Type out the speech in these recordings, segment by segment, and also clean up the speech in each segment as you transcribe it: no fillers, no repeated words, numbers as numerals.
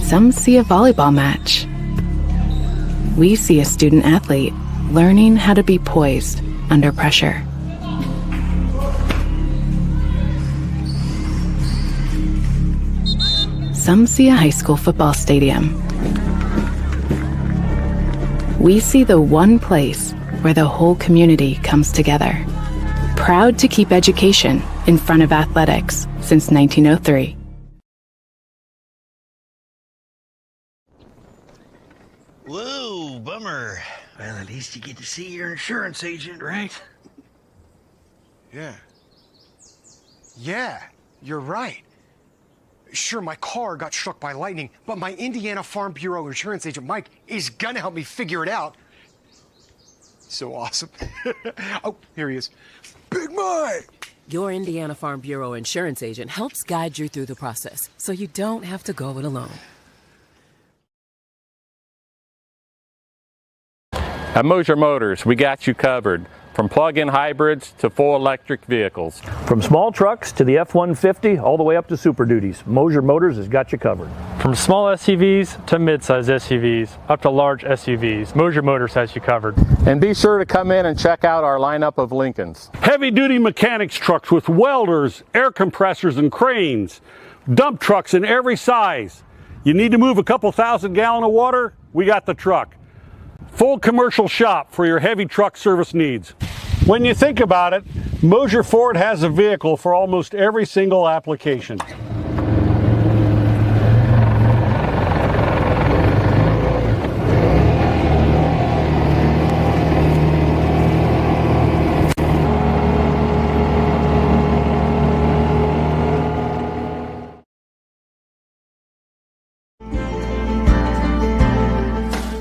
Some see a volleyball match. We see a student athlete learning how to be poised under pressure. Some see a high school football stadium. We see the one place where the whole community comes together. Proud to keep education in front of athletics since 1903. Whoa, bummer. Well, at least you get to see your insurance agent, right? Yeah, you're right. Sure, my car got struck by lightning, but my Indiana Farm Bureau insurance agent, Mike, is gonna help me figure it out. So awesome. Oh, here he is. Big Mike! Your Indiana Farm Bureau insurance agent helps guide you through the process, so you don't have to go it alone. At Mosier Motors, we got you covered. From plug-in hybrids to full electric vehicles. From small trucks to the F-150, all the way up to Super Duties, Mosier Motors has got you covered. From small SUVs to mid-size SUVs, up to large SUVs, Mosier Motors has you covered. And be sure to come in and check out our lineup of Lincolns. Heavy-duty mechanics trucks with welders, air compressors, and cranes. Dump trucks in every size. You need to move a couple thousand gallons of water? We got the truck. Full commercial shop for your heavy truck service needs. When you think about it, Mosier Ford has a vehicle for almost every single application.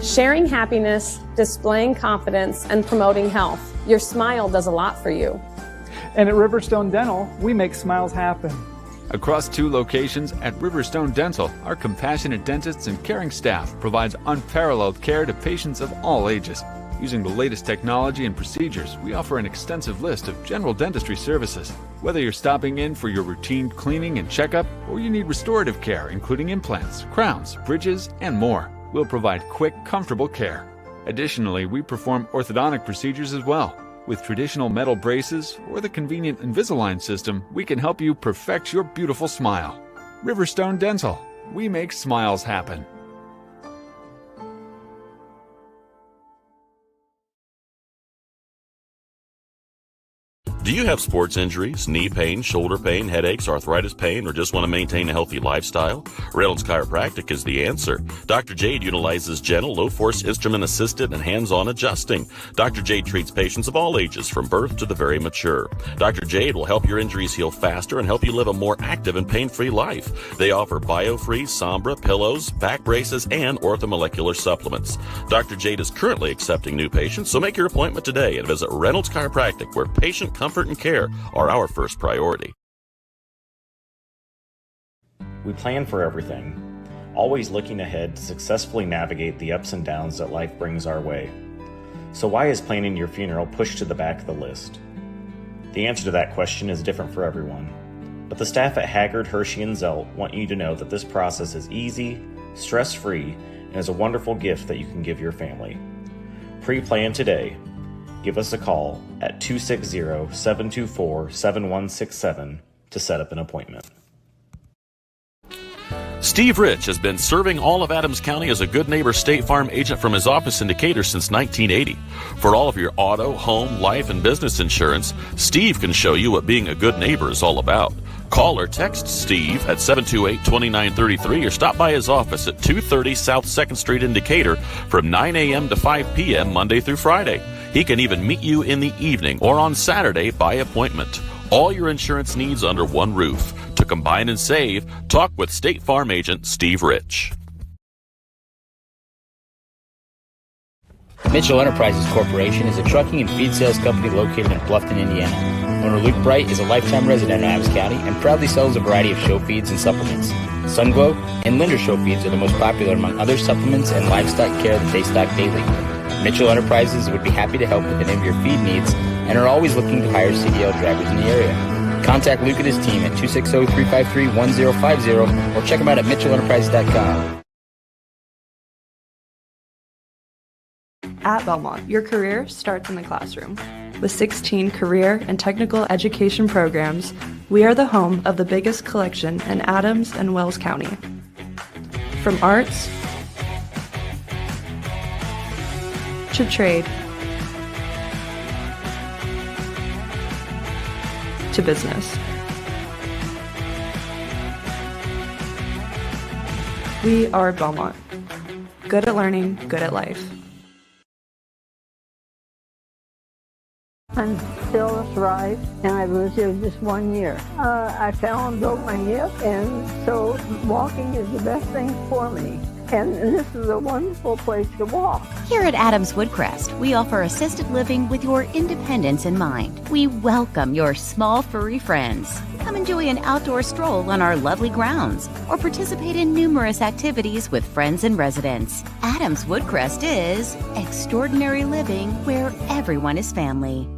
Sharing happiness, displaying confidence, and promoting health. Your smile does a lot for you. And at Riverstone Dental, we make smiles happen. Across 2 locations at Riverstone Dental, our compassionate dentists and caring staff provides unparalleled care to patients of all ages. Using the latest technology and procedures, we offer an extensive list of general dentistry services. Whether you're stopping in for your routine cleaning and checkup, or you need restorative care, including implants, crowns, bridges, and more, we'll provide quick, comfortable care. Additionally, we perform orthodontic procedures as well. With traditional metal braces or the convenient Invisalign system, we can help you perfect your beautiful smile. Riverstone Dental. We make smiles happen. Do you have sports injuries, knee pain, shoulder pain, headaches, arthritis pain, or just want to maintain a healthy lifestyle? Reynolds Chiropractic is the answer. Dr. Jade utilizes gentle, low-force, instrument-assisted, and hands-on adjusting. Dr. Jade treats patients of all ages, from birth to the very mature. Dr. Jade will help your injuries heal faster and help you live a more active and pain-free life. They offer BioFree, Sombra, pillows, back braces, and orthomolecular supplements. Dr. Jade is currently accepting new patients, so make your appointment today and visit Reynolds Chiropractic, where patient comfort and care are our first priority. We plan for everything, always looking ahead to successfully navigate the ups and downs that life brings our way. So why is planning your funeral pushed to the back of the list? The answer to that question is different for everyone, but the staff at Haggard, Hershey, and Zelt want you to know that this process is easy, stress-free, and is a wonderful gift that you can give your family. Pre-plan today. Give us a call at 260-724-7167 to set up an appointment. Steve Rich has been serving all of Adams County as a Good Neighbor State Farm agent from his office in Decatur since 1980. For all of your auto, home, life, and business insurance, Steve can show you what being a good neighbor is all about. Call or text Steve at 728-2933 or stop by his office at 230 South 2nd Street in Decatur from 9 a.m. to 5 p.m. Monday through Friday. He can even meet you in the evening or on Saturday by appointment. All your insurance needs under one roof. To combine and save, talk with State Farm agent Steve Rich. Mitchell Enterprises Corporation is a trucking and feed sales company located in Bluffton, Indiana. Owner Luke Bright is a lifetime resident of Adams County and proudly sells a variety of show feeds and supplements. Sunglow and Linder show feeds are the most popular among other supplements and livestock care that they stock daily. Mitchell Enterprises would be happy to help with any of your feed needs and are always looking to hire CDL drivers in the area. Contact Luke and his team at 260-353-1050 or check them out at mitchellenterprises.com. At Bellmont, your career starts in the classroom. With 16 career and technical education programs, we are the home of the biggest collection in Adams and Wells County. From arts to trade to business. We are Bellmont. Good at learning, good at life. I'm still a thrive, and I've lived here just 1 year. I fell and broke my hip, and so walking is the best thing for me. And this is a wonderful place to walk. Here at Adams Woodcrest, we offer assisted living with your independence in mind. We welcome your small furry friends. Come enjoy an outdoor stroll on our lovely grounds or participate in numerous activities with friends and residents. Adams Woodcrest is extraordinary living where everyone is family.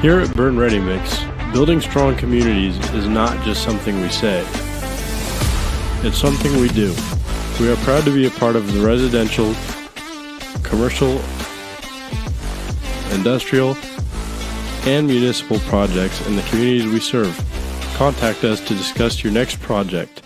Here at Berne Ready Mix, building strong communities is not just something we say. It's something we do. We are proud to be a part of the residential, commercial, industrial, and municipal projects in the communities we serve. Contact us to discuss your next project.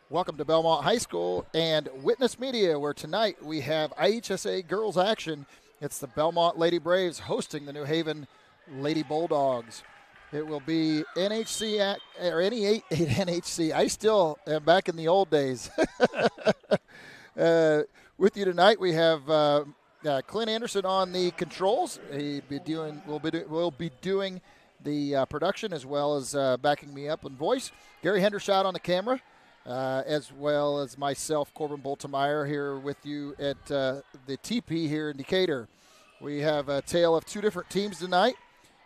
Welcome to Bellmont High School and Witness Media, where tonight we have IHSA girls action. It's the Bellmont Lady Braves hosting the New Haven Lady Bulldogs. It will be NHC or NE8 NHC. I still am back in the old days. With you tonight, we have Clint Anderson on the controls. Will be doing the production as well as backing me up on voice. Gary Hendershot on the camera. As well as myself, Corbin Boltemeyer, here with you at the TP here in Decatur. We have a tale of two different teams tonight.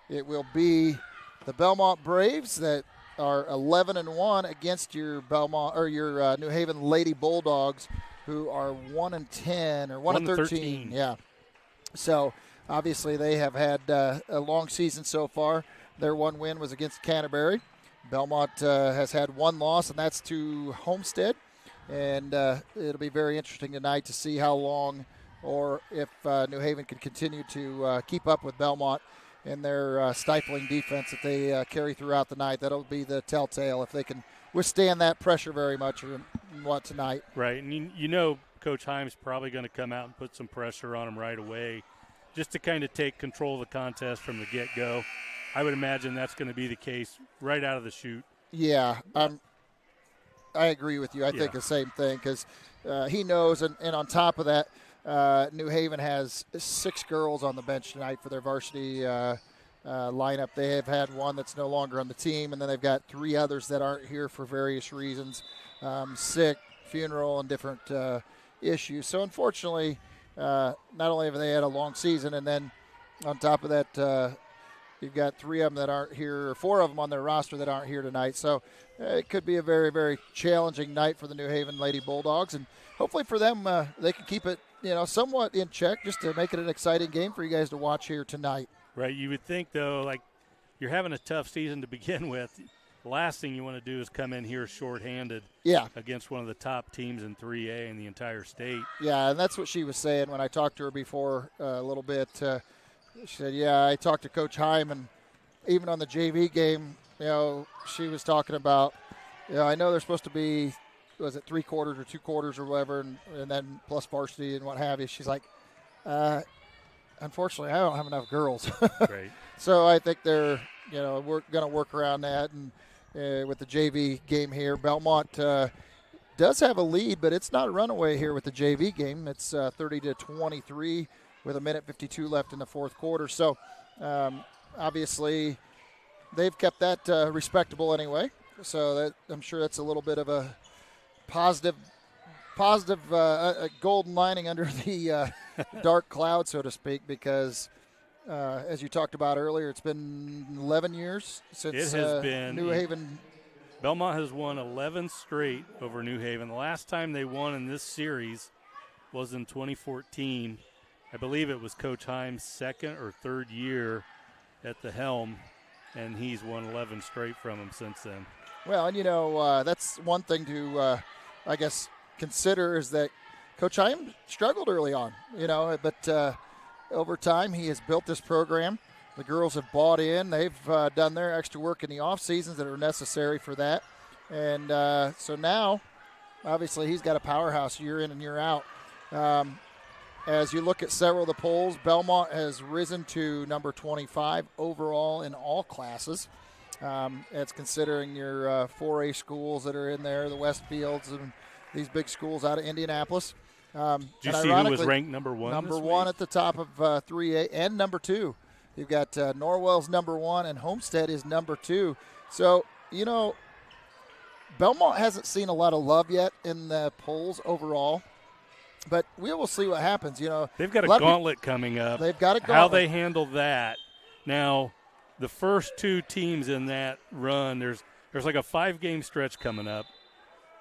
It will be the Bellmont Braves that are 11-1 against your Bellmont or your New Haven Lady Bulldogs, who are 1-10 or 1-13. Yeah. So obviously they have had a long season so far. Their one win was against Canterbury. Bellmont has had one loss, and that's to Homestead. And it'll be very interesting tonight to see how long or if New Haven can continue to keep up with Bellmont in their stifling defense that they carry throughout the night. That'll be the telltale if they can withstand that pressure very much or what tonight. Right, and you know Coach Himes probably going to come out and put some pressure on them right away just to kind of take control of the contest from the get-go. I would imagine that's going to be the case right out of the chute. Yeah, I agree with you. I think the same thing because he knows, and on top of that, New Haven has 6 girls on the bench tonight for their varsity lineup. They have had one that's no longer on the team, and then they've got 3 others that aren't here for various reasons, sick, funeral, and different issues. So unfortunately, not only have they had a long season, and then on top of that, you've got 3 of them that aren't here, or 4 of them on their roster that aren't here tonight. So it could be a very, very challenging night for the New Haven Lady Bulldogs, and hopefully for them, they can keep it, somewhat in check just to make it an exciting game for you guys to watch here tonight. Right. You would think, though, like you're having a tough season to begin with. The last thing you want to do is come in here shorthanded against one of the top teams in 3A in the entire state. Yeah, and that's what she was saying when I talked to her before a little bit. She said, I talked to Coach Heim, and even on the JV game, she was talking about, I know they're supposed to be, was it 3 quarters or 2 quarters or whatever, and then plus varsity and what have you. She's like, unfortunately, I don't have enough girls. Right. So I think they're, we're going to work around that. And with the JV game here, Bellmont does have a lead, but it's not a runaway here with the JV game. It's 30-23 with 1:52 left in the fourth quarter. So obviously they've kept that respectable anyway. So that, I'm sure that's a little bit of a positive golden lining under the dark cloud, so to speak, because as you talked about earlier, it's been 11 years since it has been New Haven. Belmont has won 11 straight over New Haven. The last time they won in this series was in 2014. I believe it was Coach Himes' second or third year at the helm, and he's won 11 straight from them since then. Well, and that's one thing to, I guess, consider is that Coach Himes struggled early on, but over time he has built this program. The girls have bought in. They've done their extra work in the off seasons that are necessary for that. And so now, obviously, he's got a powerhouse year in and year out. As you look at several of the polls, Bellmont has risen to number 25 overall in all classes. It's considering your 4A schools that are in there, the Westfields and these big schools out of Indianapolis. Did you see who was ranked number one? Number one at the top of 3A and number two. You've got Norwell's number one and Homestead is number two. So, Bellmont hasn't seen a lot of love yet in the polls overall. But we will see what happens. They've got a gauntlet coming up. They've got a gauntlet. How they handle that. Now, the first two teams in that run, there's like a 5-game stretch coming up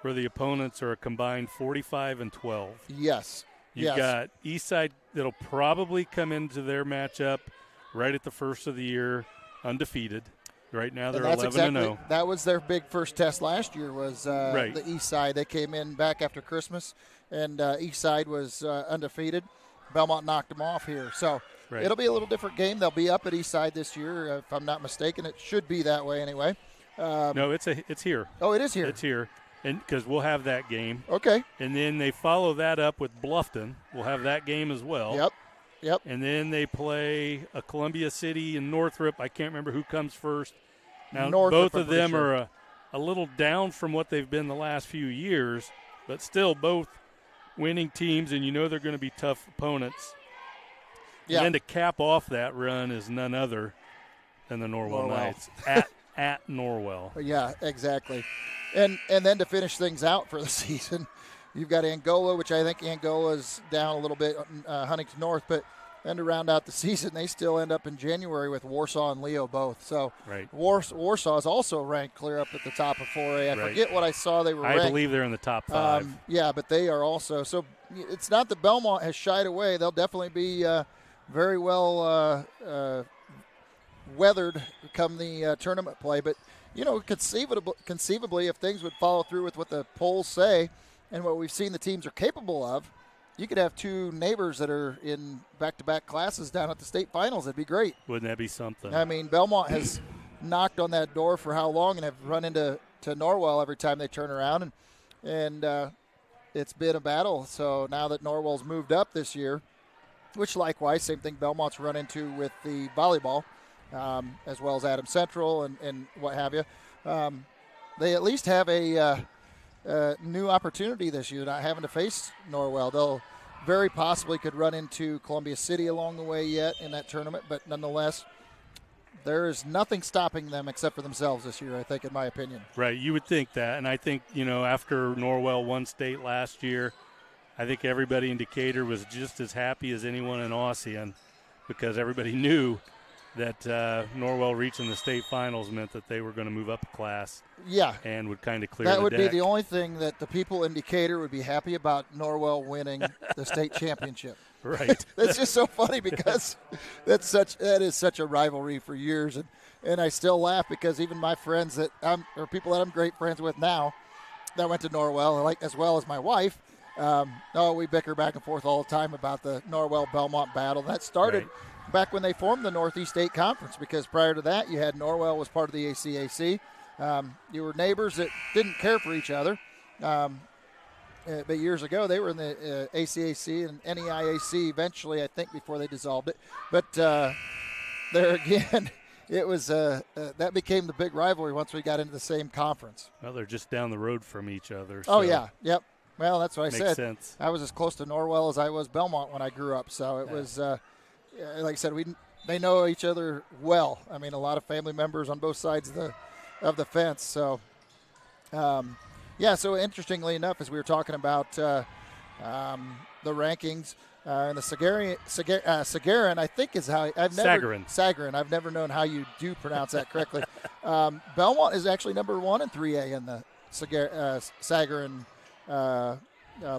where the opponents are a combined 45-12. Yes. You've got Eastside that'll probably come into their matchup right at the first of the year undefeated. Right now they're 11-0. That was their big first test last year was the Eastside. They came in back after Christmas, and Eastside was undefeated. Bellmont knocked them off here. So it'll be a little different game. They'll be up at Eastside this year, if I'm not mistaken. It should be that way anyway. No, it's here. Oh, it is here. It's here. And because we'll have that game. Okay. And then they follow that up with Bluffton. We'll have that game as well. Yep. And then they play a Columbia City and Northrop. I can't remember who comes first. Now, Northrop, both of them are a little down from what they've been the last few years, but still both winning teams, and they're going to be tough opponents. Yeah. And then to cap off that run is none other than the Norwell Knights at Norwell. Yeah, exactly. And then to finish things out for the season, you've got Angola, which I think Angola's down a little bit, Huntington North, but then to round out the season, they still end up in January with Warsaw and Leo both. So Warsaw is also ranked clear up at the top of 4A. I forget what I saw they were ranked. I believe they're in the top 5. Yeah, but they are also. So it's not that Bellmont has shied away. They'll definitely be very well weathered come the tournament play. But, conceivably, if things would follow through with what the polls say and what we've seen the teams are capable of, you could have two neighbors that are in back-to-back classes down at the state finals. That'd be great. Wouldn't that be something? I mean, Bellmont has knocked on that door for how long and have run into Norwell every time they turn around, and it's been a battle. So now that Norwell's moved up this year, which likewise, same thing Belmont's run into with the volleyball, as well as Adams Central and what have you. They at least have a new opportunity this year, not having to face Norwell. They'll very possibly could run into Columbia City along the way yet in that tournament, but nonetheless, there is nothing stopping them except for themselves this year, I think, in my opinion. Right, you would think that, and I think, after Norwell won state last year, I think everybody in Decatur was just as happy as anyone in Ossian because everybody knew that Norwell reaching the state finals meant that they were going to move up a class. Yeah. And would kind of clear the deck. That would be the only thing that the people in Decatur would be happy about Norwell winning the state championship. Right. That's just so funny because that is such a rivalry for years. And I still laugh because even my friends or people that I'm great friends with now that went to Norwell, as well as my wife, we bicker back and forth all the time about the Norwell-Belmont battle. That started back when they formed the Northeast State Conference, because prior to that you had Norwell was part of the ACAC. You were neighbors that didn't care for each other. but years ago they were in the ACAC and NEIAC eventually, I think, before they dissolved it. But there again, it was that became the big rivalry once we got into the same conference. Well, they're just down the road from each other. Oh, so yeah. Yep. Well, that's what I makes said. Sense. I was as close to Norwell as I was Bellmont when I grew up. So it was, like I said, they know each other well. I mean, a lot of family members on both sides of the fence. So, so interestingly enough, as we were talking about the rankings, and the Sagarin, I think is how Sagarin. I've never known how you do pronounce that correctly. Bellmont is actually number 1 in 3A in the Sagarin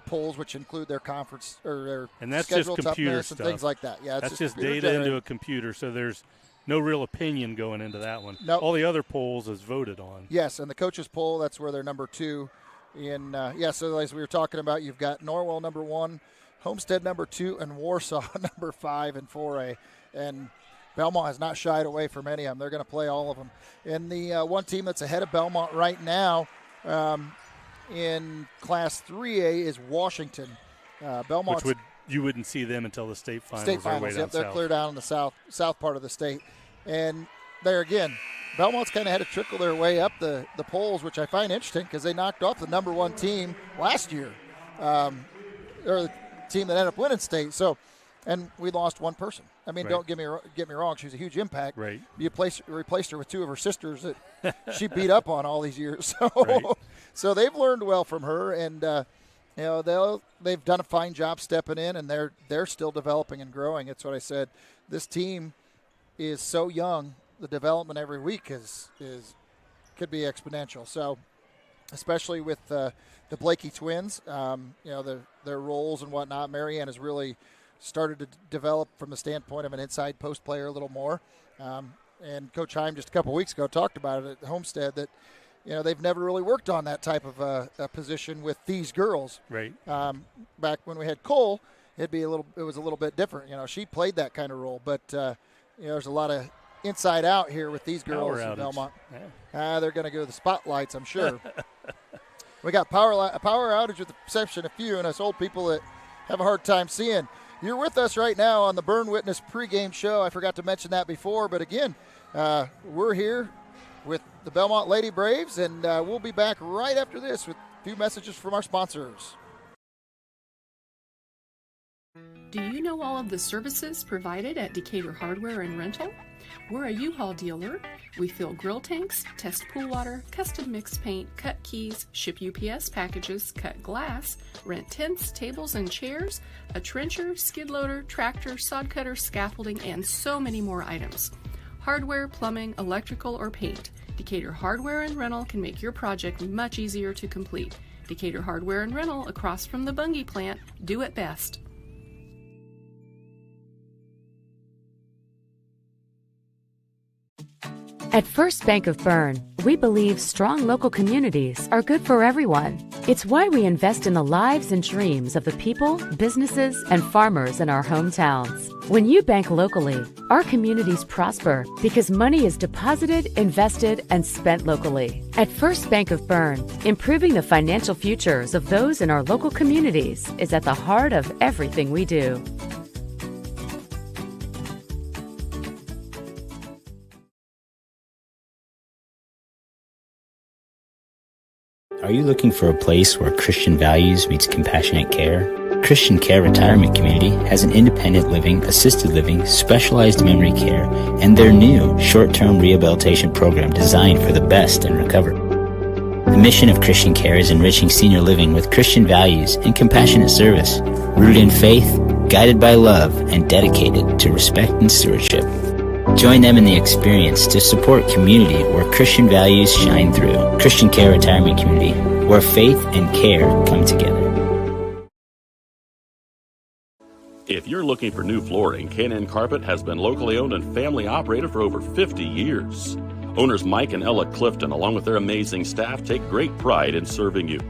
polls, which include their conference or their and that's schedule just computer toughness stuff. And things like that. Yeah, that's just data into a computer. So there's no real opinion going into that one. Nope. All the other polls is voted on. Yes, and the coaches poll, that's where they're number 2. So as we were talking about, you've got Norwell number 1, Homestead number 2, and Warsaw number 5 in 4A. And Bellmont has not shied away from any of them. They're going to play all of them. And the one team that's ahead of Bellmont right now in Class 3A is Washington. Bellmont. You wouldn't see them until the state finals. State finals, yep. They're clear down in the south part of the state. And there again, Bellmont's kind of had to trickle their way up the polls, which I find interesting because they knocked off the number 1 team last year, or the team that ended up winning state. So, and we lost one person. I mean, Don't get me wrong; she was a huge impact. Right. You replaced her with 2 of her sisters that she beat up on all these years. So, so they've learned well from her, and they've done a fine job stepping in, and they're still developing and growing. It's what I said. This team is so young. The development every week could be exponential. So, especially with the Blakey twins, their roles and whatnot. Marianne has really started to develop from the standpoint of an inside post player a little more. And Coach Heim just a couple weeks ago talked about it at Homestead that they've never really worked on that type of a position with these girls. Right. Back when we had Cole, it was a little bit different. She played that kind of role, but there's a lot of inside out here with these girls in Bellmont. Yeah. They're going to go to the spotlights, I'm sure. We got power outage with the exception of a few and us old people that have a hard time seeing. You're with us right now on the Berne Witness pregame show. I forgot to mention that before, but again, we're here with the Bellmont Lady Braves, and we'll be back right after this with a few messages from our sponsors. Do you know all of the services provided at Decatur Hardware and Rental? We're a U-Haul dealer. We fill grill tanks, test pool water, custom mix paint, cut keys, ship UPS packages, cut glass, rent tents, tables, and chairs, a trencher, skid loader, tractor, sod cutter, scaffolding, and so many more items. Hardware, plumbing, electrical, or paint. Decatur Hardware and Rental can make your project much easier to complete. Decatur Hardware and Rental, across from the Bungie plant, do it best. At First Bank of Berne, we believe strong local communities are good for everyone. It's why we invest in the lives and dreams of the people, businesses, and farmers in our hometowns. When you bank locally, our communities prosper because money is deposited, invested, and spent locally. At First Bank of Berne, improving the financial futures of those in our local communities is at the heart of everything we do. Are you looking for a place where Christian values meets compassionate care? Christian Care Retirement Community has an independent living, assisted living, specialized memory care, and their new short-term rehabilitation program designed for the best in recovery. The mission of Christian Care is enriching senior living with Christian values and compassionate service, rooted in faith, guided by love, and dedicated to respect and stewardship. Join them in the experience to support community where Christian values shine through. Christian Care Retirement Community, where faith and care come together. If you're looking for new flooring, K&N Carpet has been locally owned and family operated for over 50 years. Owners Mike and Ella Clifton, along with their amazing staff, take great pride in serving you.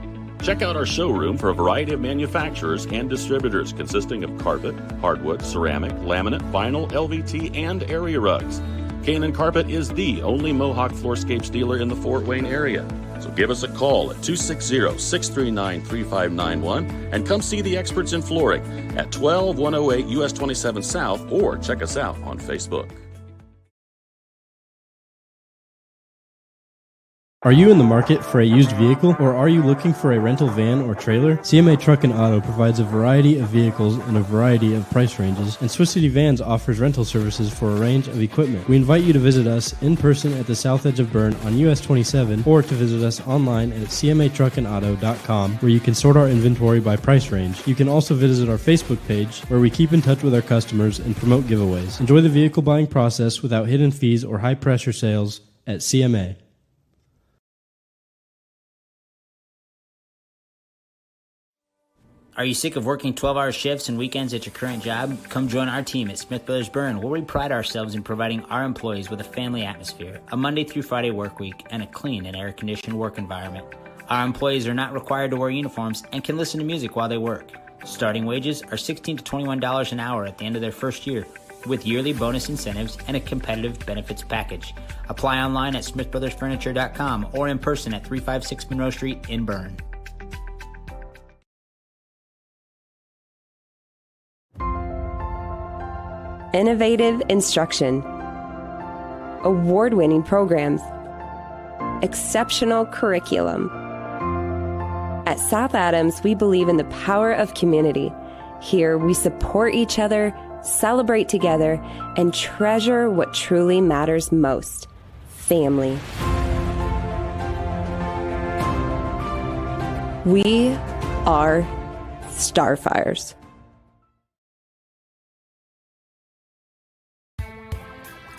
Check out our showroom for a variety of manufacturers and distributors consisting of carpet, hardwood, ceramic, laminate, vinyl, LVT, and area rugs. K&N Carpet is the only Mohawk Floorscapes dealer in the Fort Wayne area. So give us a call at 260-639-3591 and come see the experts in flooring at 12108 US 27 South, or check us out on Facebook. Are you in the market for a used vehicle, or are you looking for a rental van or trailer? CMA Truck and Auto provides a variety of vehicles in a variety of price ranges, and Swiss City Vans offers rental services for a range of equipment. We invite you to visit us in person at the south edge of Berne on US 27, or to visit us online at cmatruckandauto.com, where you can sort our inventory by price range. You can also visit our Facebook page, where we keep in touch with our customers and promote giveaways. Enjoy the vehicle buying process without hidden fees or high-pressure sales at CMA. Are you sick of working 12-hour shifts and weekends at your current job? Come join our team at Smith Brothers Berne, where we pride ourselves in providing our employees with a family atmosphere, a Monday through Friday work week, and a clean and air-conditioned work environment. Our employees are not required to wear uniforms and can listen to music while they work. Starting wages are $16 to $21 an hour at the end of their first year, with yearly bonus incentives and a competitive benefits package. Apply online at smithbrothersfurniture.com or in person at 356 Monroe Street in Berne. Innovative instruction, award-winning programs, exceptional curriculum. At South Adams, we believe in the power of community. Here, we support each other, celebrate together, and treasure what truly matters most: family. We are Starfires.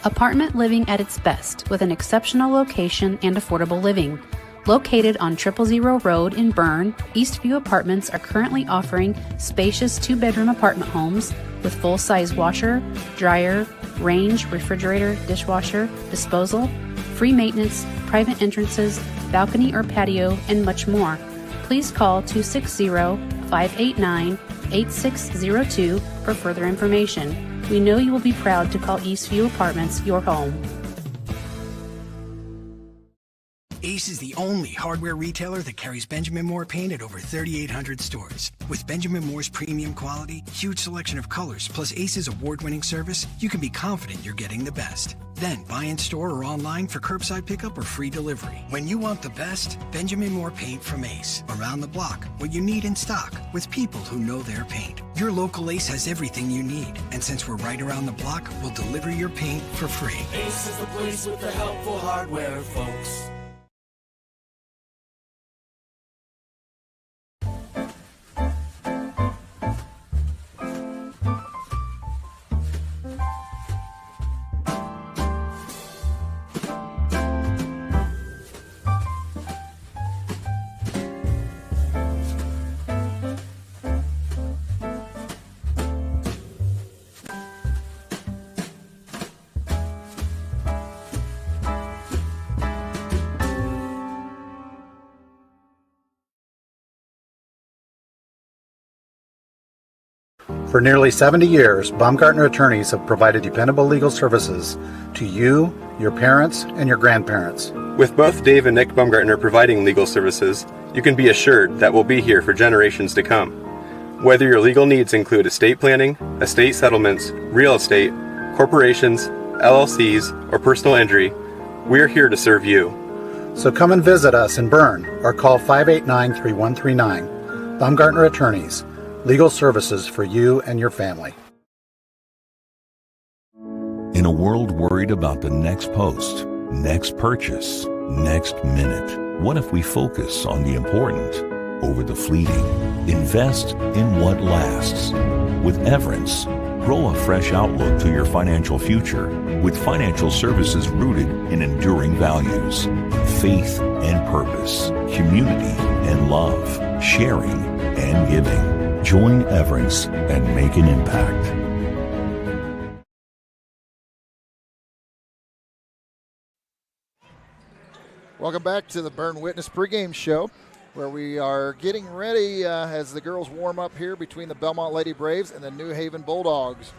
Apartment living at its best, with an exceptional location and affordable living. Located on 000 Road in Berne, Eastview Apartments are currently offering spacious 2-bedroom apartment homes with full-size washer, dryer, range, refrigerator, dishwasher, disposal, free maintenance, private entrances, balcony or patio, and much more. Please call 260-589-8602 for further information. We know you will be proud to call Eastview Apartments your home. Ace is the only hardware retailer that carries Benjamin Moore paint at over 3,800 stores. With Benjamin Moore's premium quality, huge selection of colors, plus Ace's award-winning service, you can be confident you're getting the best. Then buy in store or online for curbside pickup or free delivery. When you want the best, Benjamin Moore paint from Ace. Around the block, what you need in stock, with people who know their paint. Your local Ace has everything you need, and since we're right around the block, we'll deliver your paint for free. Ace is the place with the helpful hardware, folks. For nearly 70 years, Baumgartner attorneys have provided dependable legal services to you, your parents, and your grandparents. With both Dave and Nick Baumgartner providing legal services, you can be assured that we'll be here for generations to come. Whether your legal needs include estate planning, estate settlements, real estate, corporations, LLCs, or personal injury, we're here to serve you. So come and visit us in Berne or call 589-3139. Baumgartner Attorneys. Legal services for you and your family. In a world worried about the next post, next purchase, next minute, what if we focus on the important over the fleeting? Invest in what lasts. With Everence, grow a fresh outlook to your financial future with financial services rooted in enduring values, faith and purpose, community and love, sharing and giving. Join Everence and make an impact. Welcome back to the Berne Witness pregame show, where we are getting ready as the girls warm up here between the Bellmont Lady Braves and the New Haven Bulldogs.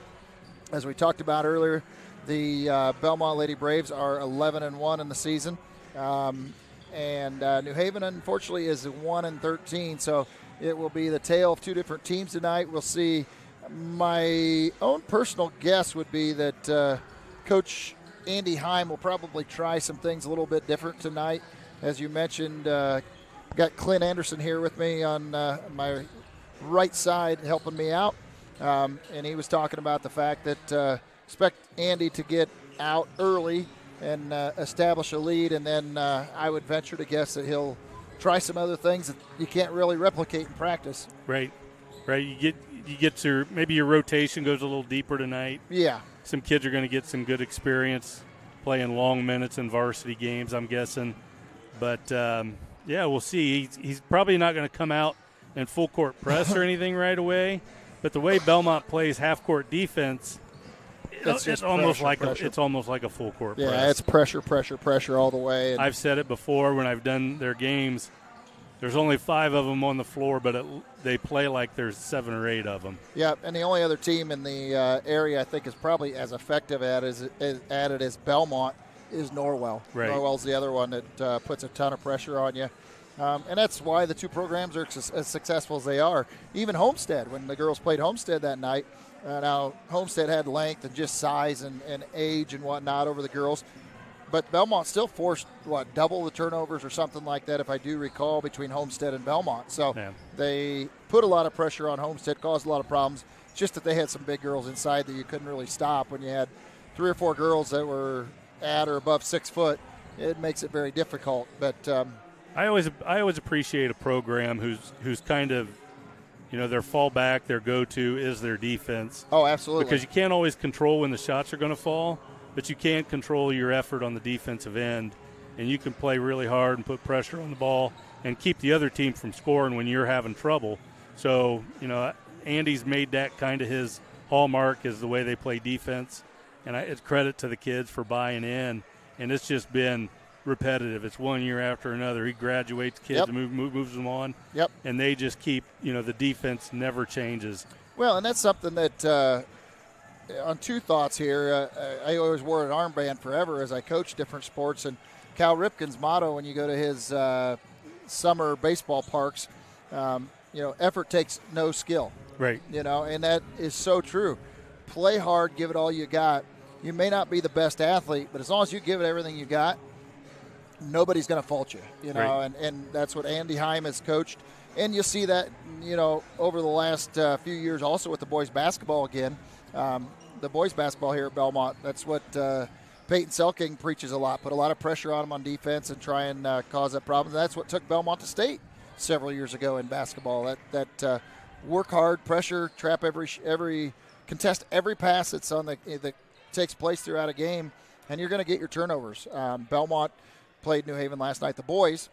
As we talked about earlier, the Bellmont Lady Braves are 11-1 in the season. And New Haven, unfortunately, is 1-13, so it will be the tale of two different teams tonight. We'll see. My own personal guess would be that Coach Andy Heim will probably try some things a little bit different tonight. As you mentioned, got Clint Anderson here with me on my right side helping me out. And he was talking about the fact that expect Andy to get out early and establish a lead, and then I would venture to guess that he'll try some other things that you can't really replicate in practice. Right. You get to maybe your rotation goes a little deeper tonight. Yeah. Some kids are going to get some good experience playing long minutes in varsity games, I'm guessing. But we'll see. He's probably not going to come out in full court press or anything right away. But the way Bellmont plays half court defense, it's almost like a full court press. Yeah, it's pressure all the way. And I've said it before when I've done their games. There's only 5 of them on the floor, but they play like there's 7 or 8 of them. Yeah, and the only other team in the area I think is probably as effective at it as Bellmont is Norwell. Right. Norwell's the other one that puts a ton of pressure on you. And that's why the two programs are as successful as they are. Even Homestead, when the girls played Homestead that night, now Homestead had length and just size and age and whatnot over the girls. But Bellmont still forced, double the turnovers or something like that, if I do recall, between Homestead and Bellmont. So they put a lot of pressure on Homestead, caused a lot of problems. It's just that they had some big girls inside that you couldn't really stop. When you had 3 or 4 girls that were at or above 6 foot, it makes it very difficult. But I always appreciate a program who's kind of, their fallback, their go-to is their defense. Oh, absolutely. Because you can't always control when the shots are going to fall, but you can control your effort on the defensive end, and you can play really hard and put pressure on the ball and keep the other team from scoring when you're having trouble. So, Andy's made that kind of his hallmark is the way they play defense, and it's credit to the kids for buying in, and it's just been repetitive. It's one year after another. He graduates kids and moves them on, and they just keep, the defense never changes. Well, and that's something that on 2 thoughts here. I always wore an armband forever as I coached different sports, and Cal Ripken's motto when you go to his summer baseball parks, effort takes no skill. Right. And that is so true. Play hard, give it all you got. You may not be the best athlete, but as long as you give it everything you got, nobody's going to fault you, Right. and that's what Andy Heim has coached. And you see that, over the last few years also with the boys basketball again. The boys basketball here at Bellmont, that's what Peyton Selking preaches a lot. Put a lot of pressure on them on defense and try and cause that problem. That's what took Bellmont to state several years ago in basketball. That work hard, pressure, trap every contest every pass that's that takes place throughout a game, and you're going to get your turnovers. Bellmont played New Haven last night, the boys,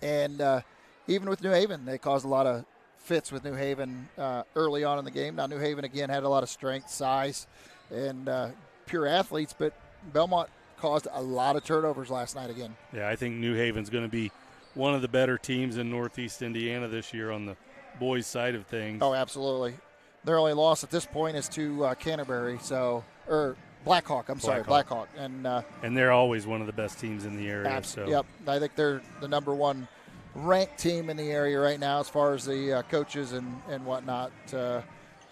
and even with New Haven, they caused a lot of fits with New Haven early on in the game. Now, New Haven, again, had a lot of strength, size, and pure athletes, but Bellmont caused a lot of turnovers last night again. Yeah, I think New Haven's going to be one of the better teams in Northeast Indiana this year on the boys' side of things. Oh, absolutely. Their only loss at this point is to Canterbury, Blackhawk. Blackhawk. And they're always one of the best teams in the area. Yep, I think they're the number 1 ranked team in the area right now as far as the coaches and whatnot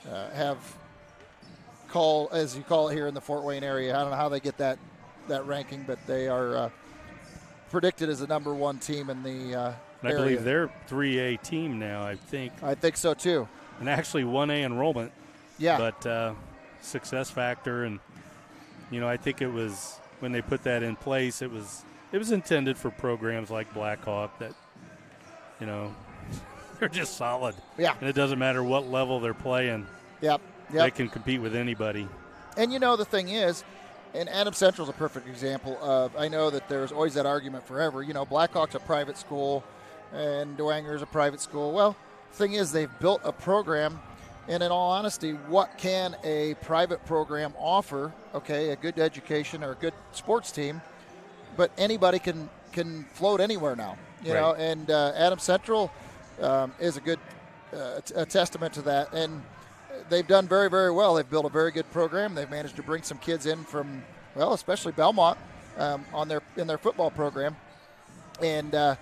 have call, as you call it here in the Fort Wayne area. I don't know how they get that ranking, but they are predicted as the number 1 team in the area. I believe they're 3A team now, I think. I think so, too. And actually 1A enrollment. Yeah. But success factor, and, I think it was when they put that in place, it was intended for programs like Blackhawk that, they're just solid. Yeah. And it doesn't matter what level they're playing. Yep. They can compete with anybody. And the thing is, and Adams Central's a perfect example of, I know that there's always that argument forever, Blackhawk's a private school and Dwanger's a private school. Well, the thing is, they've built a program, and in all honesty, what can a private program offer? Okay, a good education or a good sports team, but anybody can float anywhere now, you know, and Adams Central is a good a testament to that, and they've done very, very well. They've built a very good program. They've managed to bring some kids in from, well, especially Bellmont in their football program, And,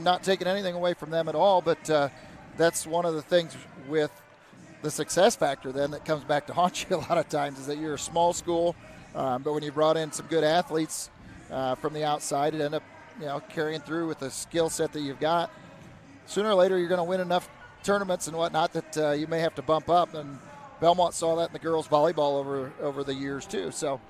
not taking anything away from them at all, but that's one of the things with the success factor then that comes back to haunt you a lot of times is that you're a small school, but when you brought in some good athletes from the outside, it ended up carrying through with the skill set that you've got. Sooner or later, you're going to win enough tournaments and whatnot that you may have to bump up, and Bellmont saw that in the girls' volleyball over the years too. So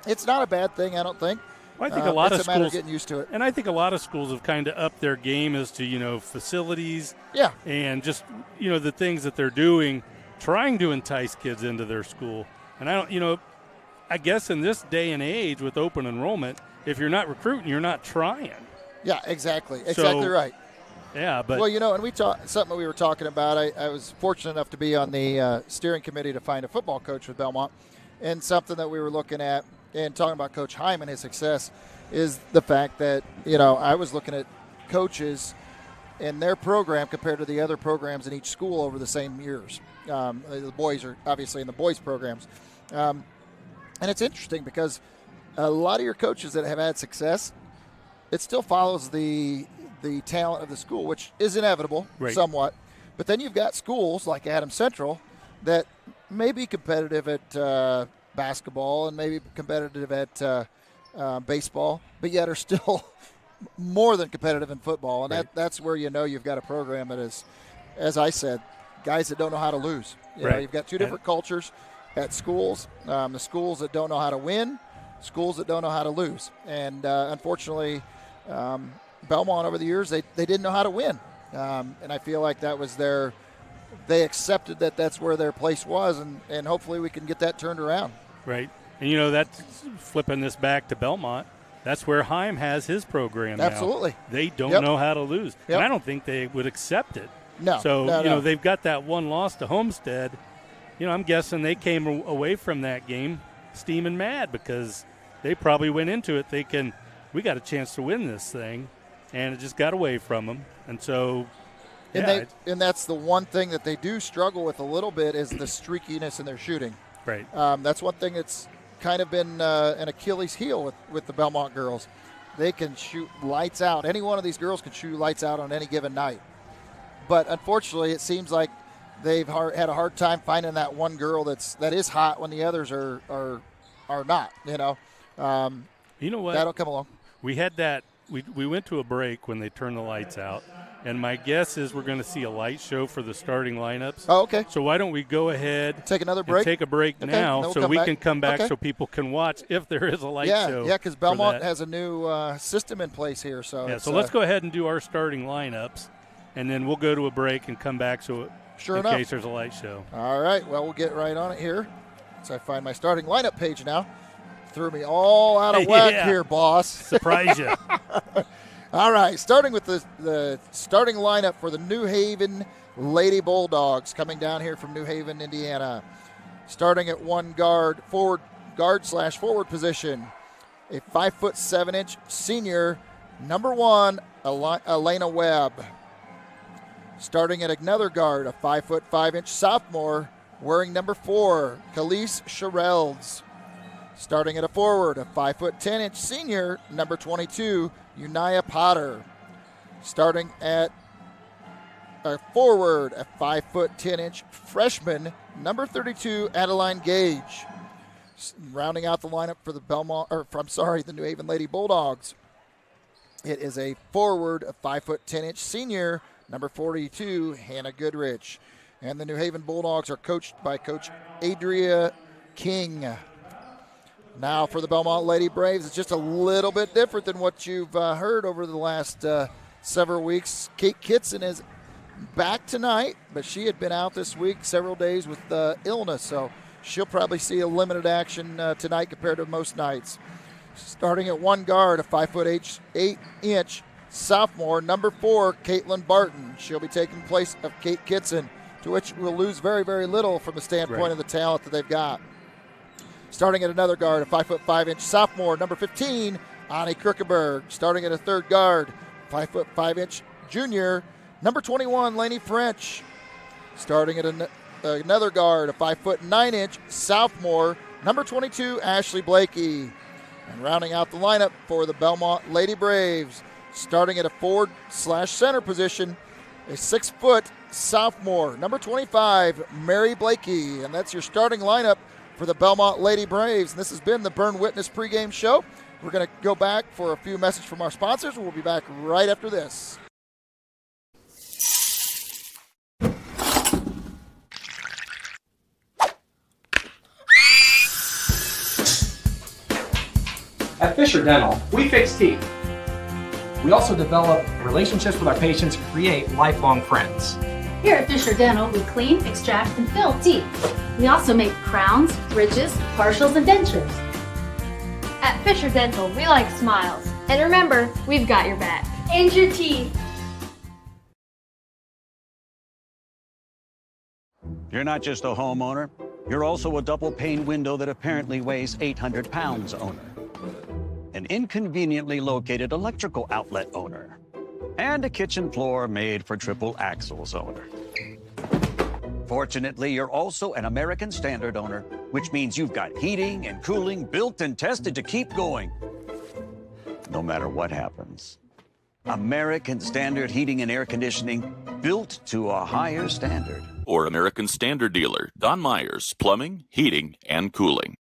it's not a bad thing, I don't think. Well, I think a lot of it's a matter schools of getting used to it. And I think a lot of schools have kind of upped their game as to, facilities. Yeah. And just, the things that they're doing, trying to entice kids into their school. And I guess in this day and age with open enrollment, if you're not recruiting, you're not trying. Yeah, exactly. Exactly right. Yeah, but. Well, and we something we were talking about. I was fortunate enough to be on the steering committee to find a football coach with Bellmont. And something that we were looking at and talking about Coach Heim and his success is the fact that, I was looking at coaches in their program compared to the other programs in each school over the same years. The boys are obviously in the boys programs. And it's interesting because a lot of your coaches that have had success, it still follows the talent of the school, which is inevitable somewhat. But then you've got schools like Adams Central that may be competitive at basketball and maybe competitive at baseball, but yet are still more than competitive in football. And that's where you've got a program that is, as I said, guys that don't know how to lose. You've got two different cultures at schools, the schools that don't know how to win, schools that don't know how to lose. And unfortunately, Bellmont over the years, they didn't know how to win. And I feel like that was they accepted that that's where their place was, and hopefully we can get that turned around. Right. And, that's flipping this back to Bellmont. That's where Heim has his program now. Absolutely. They don't know how to lose. Yep. And I don't think they would accept it. No. So, they've got that one loss to Homestead. I'm guessing they came away from that game steaming mad because they probably went into it thinking, we got a chance to win this thing, and it just got away from them. And so – and that's the one thing that they do struggle with a little bit is the streakiness in their shooting. Right. That's one thing that's kind of been an Achilles heel with the Bellmont girls. They can shoot lights out. Any one of these girls can shoot lights out on any given night. But unfortunately, it seems like they've had a hard time finding that one girl that is hot when the others are not. You know what? That'll come along. We had that. We went to a break when they turned the lights out. And my guess is we're going to see a light show for the starting lineups. Oh, okay. So why don't we go ahead, take another break, take a break now, so we can come back so people can watch if there is a light show. Yeah, because Bellmont has a new system in place here. So let's go ahead and do our starting lineups, and then we'll go to a break and come back in case there's a light show. All right. Well, we'll get right on it here. So I find my starting lineup page now. Threw me all out of whack here, boss. Surprise you. All right, starting with the starting lineup for the New Haven Lady Bulldogs coming down here from New Haven, Indiana. Starting at one guard/forward position, a 5'7" senior, number 1, Elena Webb. Starting at another guard, a 5'5" sophomore, wearing number 4, Khalees Sherelds. Starting at a forward, a 5'10" senior, number 22, Unaya Potter. Starting at a forward, a 5'10" freshman, number 32, Adeline Gage. Rounding out the lineup for the New Haven Lady Bulldogs. It is a forward, a 5'10" senior, number 42, Hannah Goodrich. And the New Haven Bulldogs are coached by Coach Adria King. Now for the Bellmont Lady Braves, it's just a little bit different than what you've heard over the last several weeks. Kate Kitson is back tonight, but she had been out this week several days with illness, so she'll probably see a limited action tonight compared to most nights. Starting at one guard, a 5'8" sophomore, number 4, Caitlin Barton. She'll be taking place of Kate Kitson, to which we'll lose very, very little from the standpoint of the talent that they've got. Starting at another guard, a 5'5" sophomore, number 15, Ani Krukenberg. Starting at a third guard, 5'5" junior, number 21, Lainey French. Starting at another guard, a 5'9" sophomore, number 22, Ashley Blakey. And rounding out the lineup for the Bellmont Lady Braves, starting at a forward/center position, a 6-foot sophomore, number 25, Mary Blakey. And that's your starting lineup for the Bellmont Lady Braves. And this has been the Berne Witness pregame show. We're going to go back for a few messages from our sponsors. We'll be back right after this. At Fisher Dental, we fix teeth. We also develop relationships with our patients and create lifelong friends. Here at Fisher Dental, we clean, extract, and fill teeth. We also make crowns, bridges, partials, and dentures. At Fisher Dental, we like smiles. And remember, we've got your back. And your teeth. You're not just a homeowner, you're also a double pane window that apparently weighs 800 pounds owner. An inconveniently located electrical outlet owner. And a kitchen floor made for triple axles owner. Fortunately, you're also an American Standard owner, which means you've got heating and cooling built and tested to keep going, no matter what happens. American Standard Heating and Air Conditioning, built to a higher standard. Or American Standard dealer, Don Myers, Plumbing, Heating, and Cooling.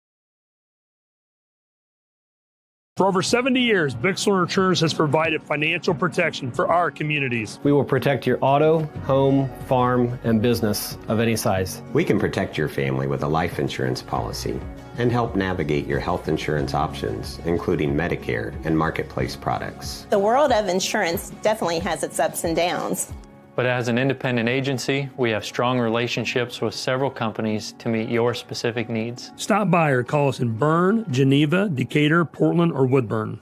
For over 70 years, Bixler Insurance has provided financial protection for our communities. We will protect your auto, home, farm, and business of any size. We can protect your family with a life insurance policy and help navigate your health insurance options, including Medicare and Marketplace products. The world of insurance definitely has its ups and downs. But as an independent agency, we have strong relationships with several companies to meet your specific needs. Stop by or call us in Berne, Geneva, Decatur, Portland, or Woodburn.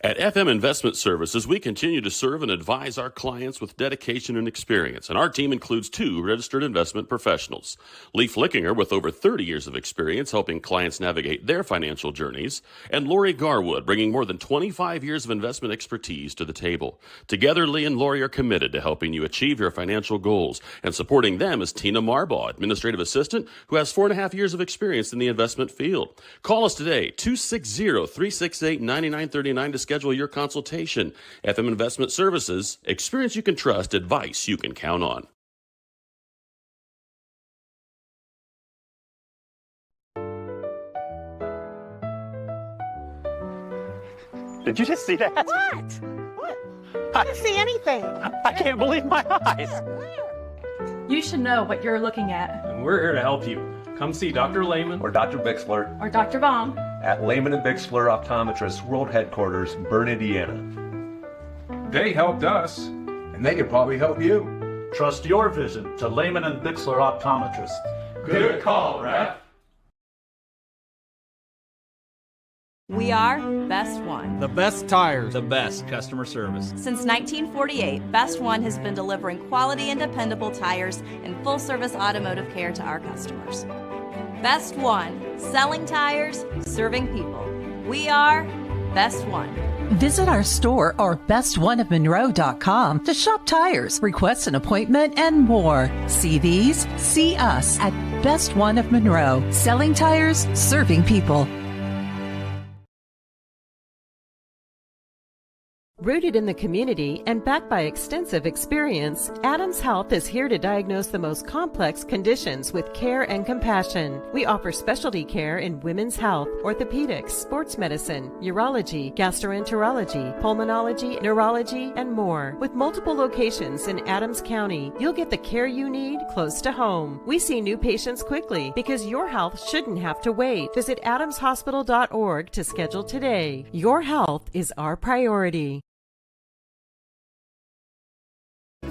At FM Investment Services, we continue to serve and advise our clients with dedication and experience, and our team includes 2 registered investment professionals. Lee Flickinger, with over 30 years of experience helping clients navigate their financial journeys, and Lori Garwood, bringing more than 25 years of investment expertise to the table. Together, Lee and Lori are committed to helping you achieve your financial goals, and supporting them is Tina Marbaugh, administrative assistant, who has 4.5 years of experience in the investment field. Call us today, 260-368-9939 to schedule your consultation. FM Investment Services, experience you can trust, advice you can count on. Did you just see that? What? I didn't see anything. I can't believe my eyes. You should know what you're looking at. And we're here to help you. Come see Dr. Lehman or Dr. Bixler Or Dr. Baum. at Lehman and Bixler Optometrists World Headquarters, Berne, Indiana. They helped us, and they could probably help you. Trust your vision to Lehman and Bixler Optometrists. Good call, Raph. We are Best One. The best tires, the best customer service. Since 1948, Best One has been delivering quality and dependable tires and full-service automotive care to our customers. Best One, selling tires, serving people. We are Best One. Visit our store or bestoneofmonroe.com to shop tires, request an appointment, and more. See these? See us at Best One of Monroe. Selling tires, serving people. Rooted in the community and backed by extensive experience, Adams Health is here to diagnose the most complex conditions with care and compassion. We offer specialty care in women's health, orthopedics, sports medicine, urology, gastroenterology, pulmonology, neurology, and more. With multiple locations in Adams County, you'll get the care you need close to home. We see new patients quickly because your health shouldn't have to wait. Visit adamshospital.org to schedule today. Your health is our priority.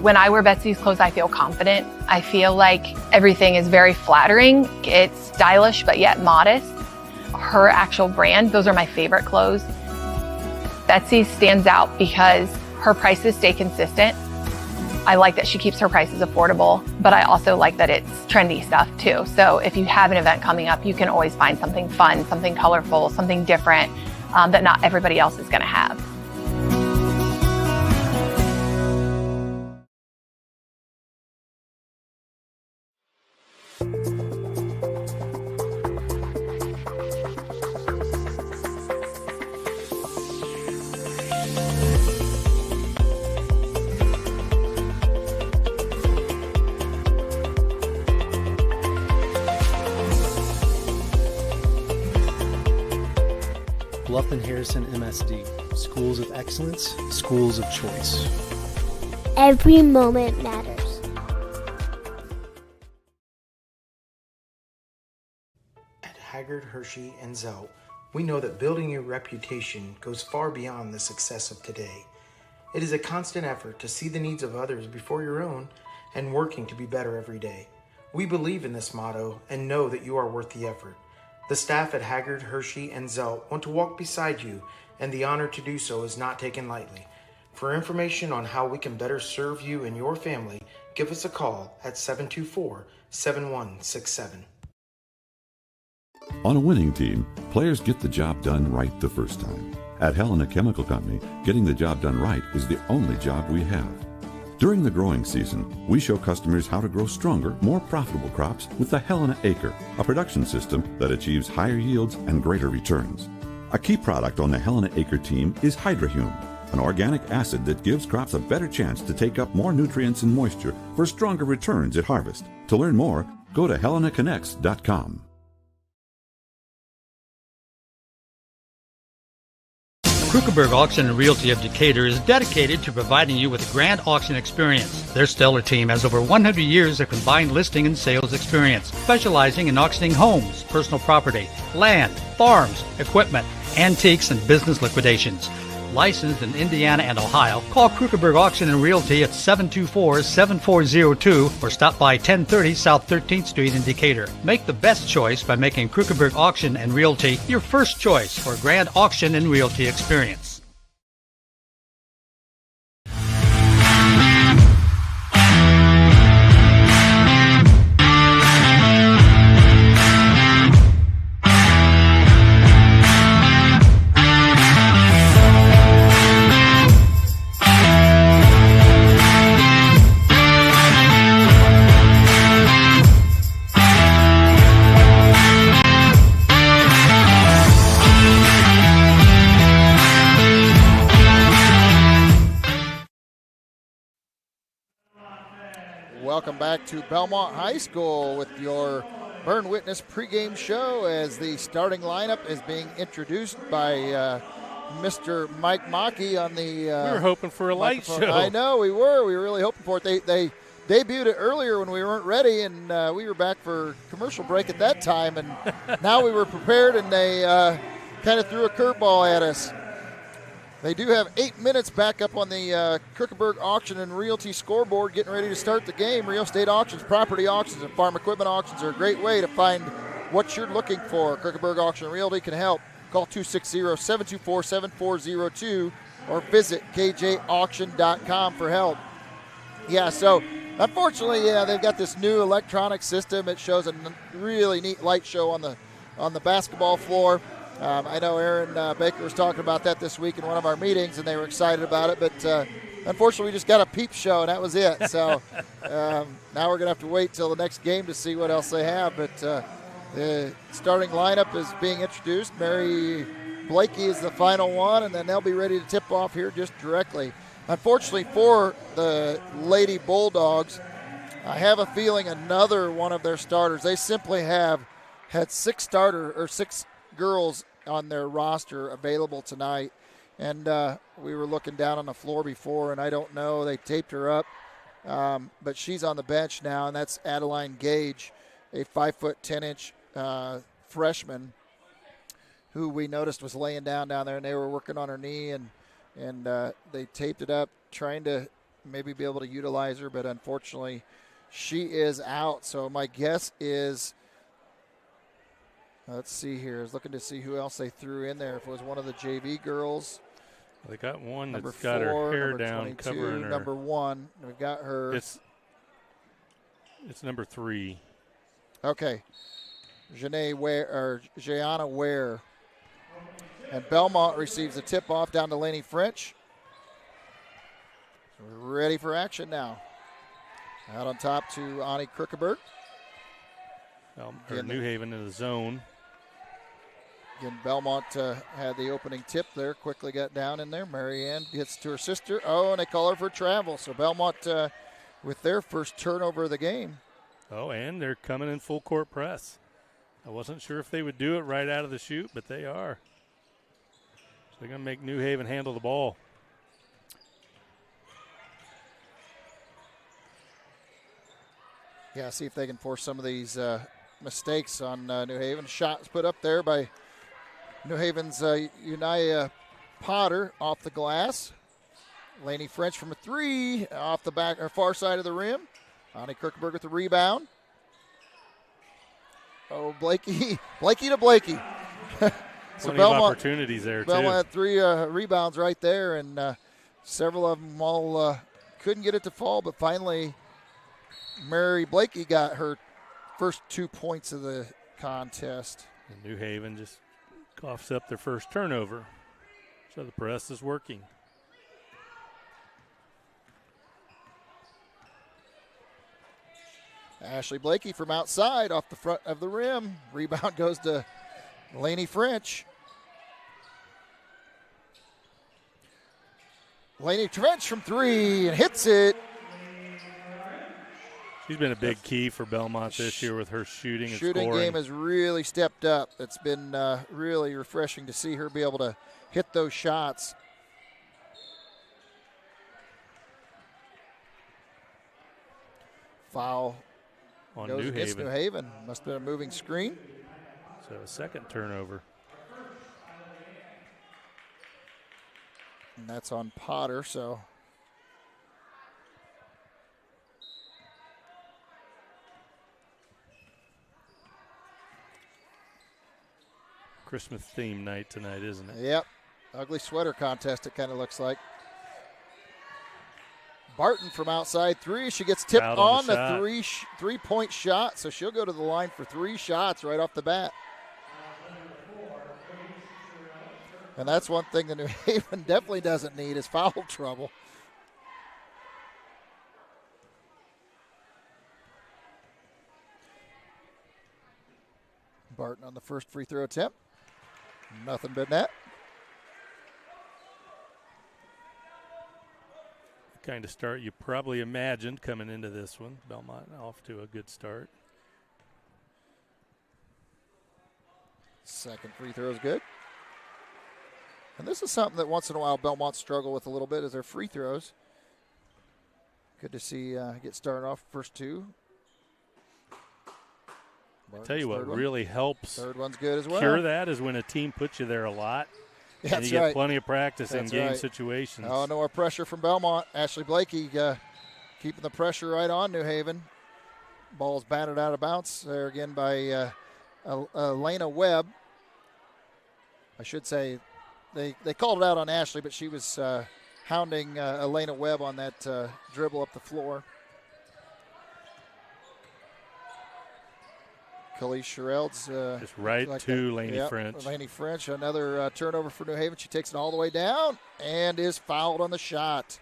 When I wear Betsy's clothes, I feel confident. I feel like everything is very flattering. It's stylish, but yet modest. Her actual brand, those are my favorite clothes. Betsy stands out because her prices stay consistent. I like that she keeps her prices affordable, but I also like that it's trendy stuff too. So if you have an event coming up, you can always find something fun, something colorful, something different that not everybody else is going to have. Bluff and Harrison MSD, schools of excellence, schools of choice. Every moment matters. At Haggard, Hershey, and Zelt, we know that building your reputation goes far beyond the success of today. It is a constant effort to see the needs of others before your own and working to be better every day. We believe in this motto and know that you are worth the effort. The staff at Haggard, Hershey, and Zelt want to walk beside you, and the honor to do so is not taken lightly. For information on how we can better serve you and your family, give us a call at 724-7167. On a winning team, players get the job done right the first time. At Helena Chemical Company, getting the job done right is the only job we have. During the growing season, we show customers how to grow stronger, more profitable crops with the Helena Acre, a production system that achieves higher yields and greater returns. A key product on the Helena Acre team is Hydrahume, an organic acid that gives crops a better chance to take up more nutrients and moisture for stronger returns at harvest. To learn more, go to helenaconnects.com. Krukeberg Auction and Realty of Decatur is dedicated to providing you with a grand auction experience. Their stellar team has over 100 years of combined listing and sales experience, specializing in auctioning homes, personal property, land, farms, equipment, antiques, and business liquidations. Licensed in Indiana and Ohio, call Krukeberg Auction and Realty at 724-7402 or stop by 1030 South 13th Street in Decatur. Make the best choice by making Krukeberg Auction and Realty your first choice for a grand auction and realty experience. Welcome back to Bellmont High School with your Berne Witness pregame show as the starting lineup is being introduced by Mr. Mike Mackey on the we were hoping for a light show. I know, we were. We were really hoping for it. They debuted it earlier when we weren't ready, and we were back for commercial break at that time, and now we were prepared, and they kind of threw a curveball at us. They do have 8 minutes back up on the Krukeberg Auction and Realty scoreboard, getting ready to start the game. Real estate auctions, property auctions, and farm equipment auctions are a great way to find what you're looking for. Krukeberg Auction and Realty can help. Call 260-724-7402 or visit kjauction.com for help. Yeah, so unfortunately, they've got this new electronic system. It shows a really neat light show on the basketball floor. I know Aaron Baker was talking about that this week in one of our meetings, and they were excited about it. But unfortunately, we just got a peep show, and that was it. So now we're going to have to wait till the next game to see what else they have. But the starting lineup is being introduced. Mary Blakey is the final one, and then they'll be ready to tip off here just directly. Unfortunately for the Lady Bulldogs, I have a feeling another one of their starters. They simply have had six girls on their roster available tonight, and we were looking down on the floor before, and I don't know, they taped her up, but she's on the bench now, and that's Adeline Gage, a 5'10" freshman who we noticed was laying down there, and they were working on her knee, and they taped it up, trying to maybe be able to utilize her, but unfortunately she is out. So my guess is, let's see here. I was looking to see who else they threw in there. If it was one of the JV girls. They got one that's number got 4, her hair number down, 22, covering her. Number 1, we've got her. It's number 3. Okay. Gianna Ware. And Bellmont receives a tip-off down to Laney French. So we're ready for action now. Out on top to Ani Krukeberg. New Haven in the zone. Again, Bellmont had the opening tip there, quickly got down in there. Marianne gets to her sister. Oh, and they call her for travel. So Bellmont with their first turnover of the game. Oh, and they're coming in full court press. I wasn't sure if they would do it right out of the chute, but they are. They're going to make New Haven handle the ball. Yeah, see if they can force some of these mistakes on New Haven. Shots put up there by New Haven's Unai Potter off the glass. Laney French from a three off the back or far side of the rim. Ani Kirkenberg with the rebound. Oh, Blakey to Blakey. So Plenty of opportunities there, too. Bellmont had 3 rebounds right there, and several of them all couldn't get it to fall, but finally Mary Blakey got her first 2 points of the contest. And New Haven just coughs up their first turnover. So the press is working. Ashley Blakey from outside off the front of the rim. Rebound goes to Laney French. Laney French from 3 and hits it. She's been a big key for Bellmont this year with her shooting and Shooting scoring. game has really stepped up. It's been really refreshing to see her be able to hit those shots. Foul on goes New against Haven. New Haven. Must have been a moving screen. So a second turnover. And that's on Potter, so. Christmas theme night tonight, isn't it? Yep. Ugly sweater contest, it kind of looks like. Barton from outside 3. She gets tipped on the three-point shot, so she'll go to the line for 3 shots right off the bat. And that's one thing that New Haven definitely doesn't need is foul trouble. Barton on the first free throw attempt. Nothing but net. Kind of start you probably imagined coming into this one. Bellmont off to a good start. Second free throw is good. And this is something that once in a while Belmont struggle with a little bit is their free throws. Good to see get started off first 2. I tell you what really helps third one's good as well. Cure that is when a team puts you there a lot. That's and you right. get plenty of practice in game right. situations. Oh, no more pressure from Bellmont. Ashley Blakey keeping the pressure right on New Haven. Ball's batted out of bounds there again by Elena Webb. I should say they called it out on Ashley, but she was hounding Elena Webb on that dribble up the floor. Khalees Sherrell's just right like to Laney French. Laney French, another turnover for New Haven. She takes it all the way down and is fouled on the shot.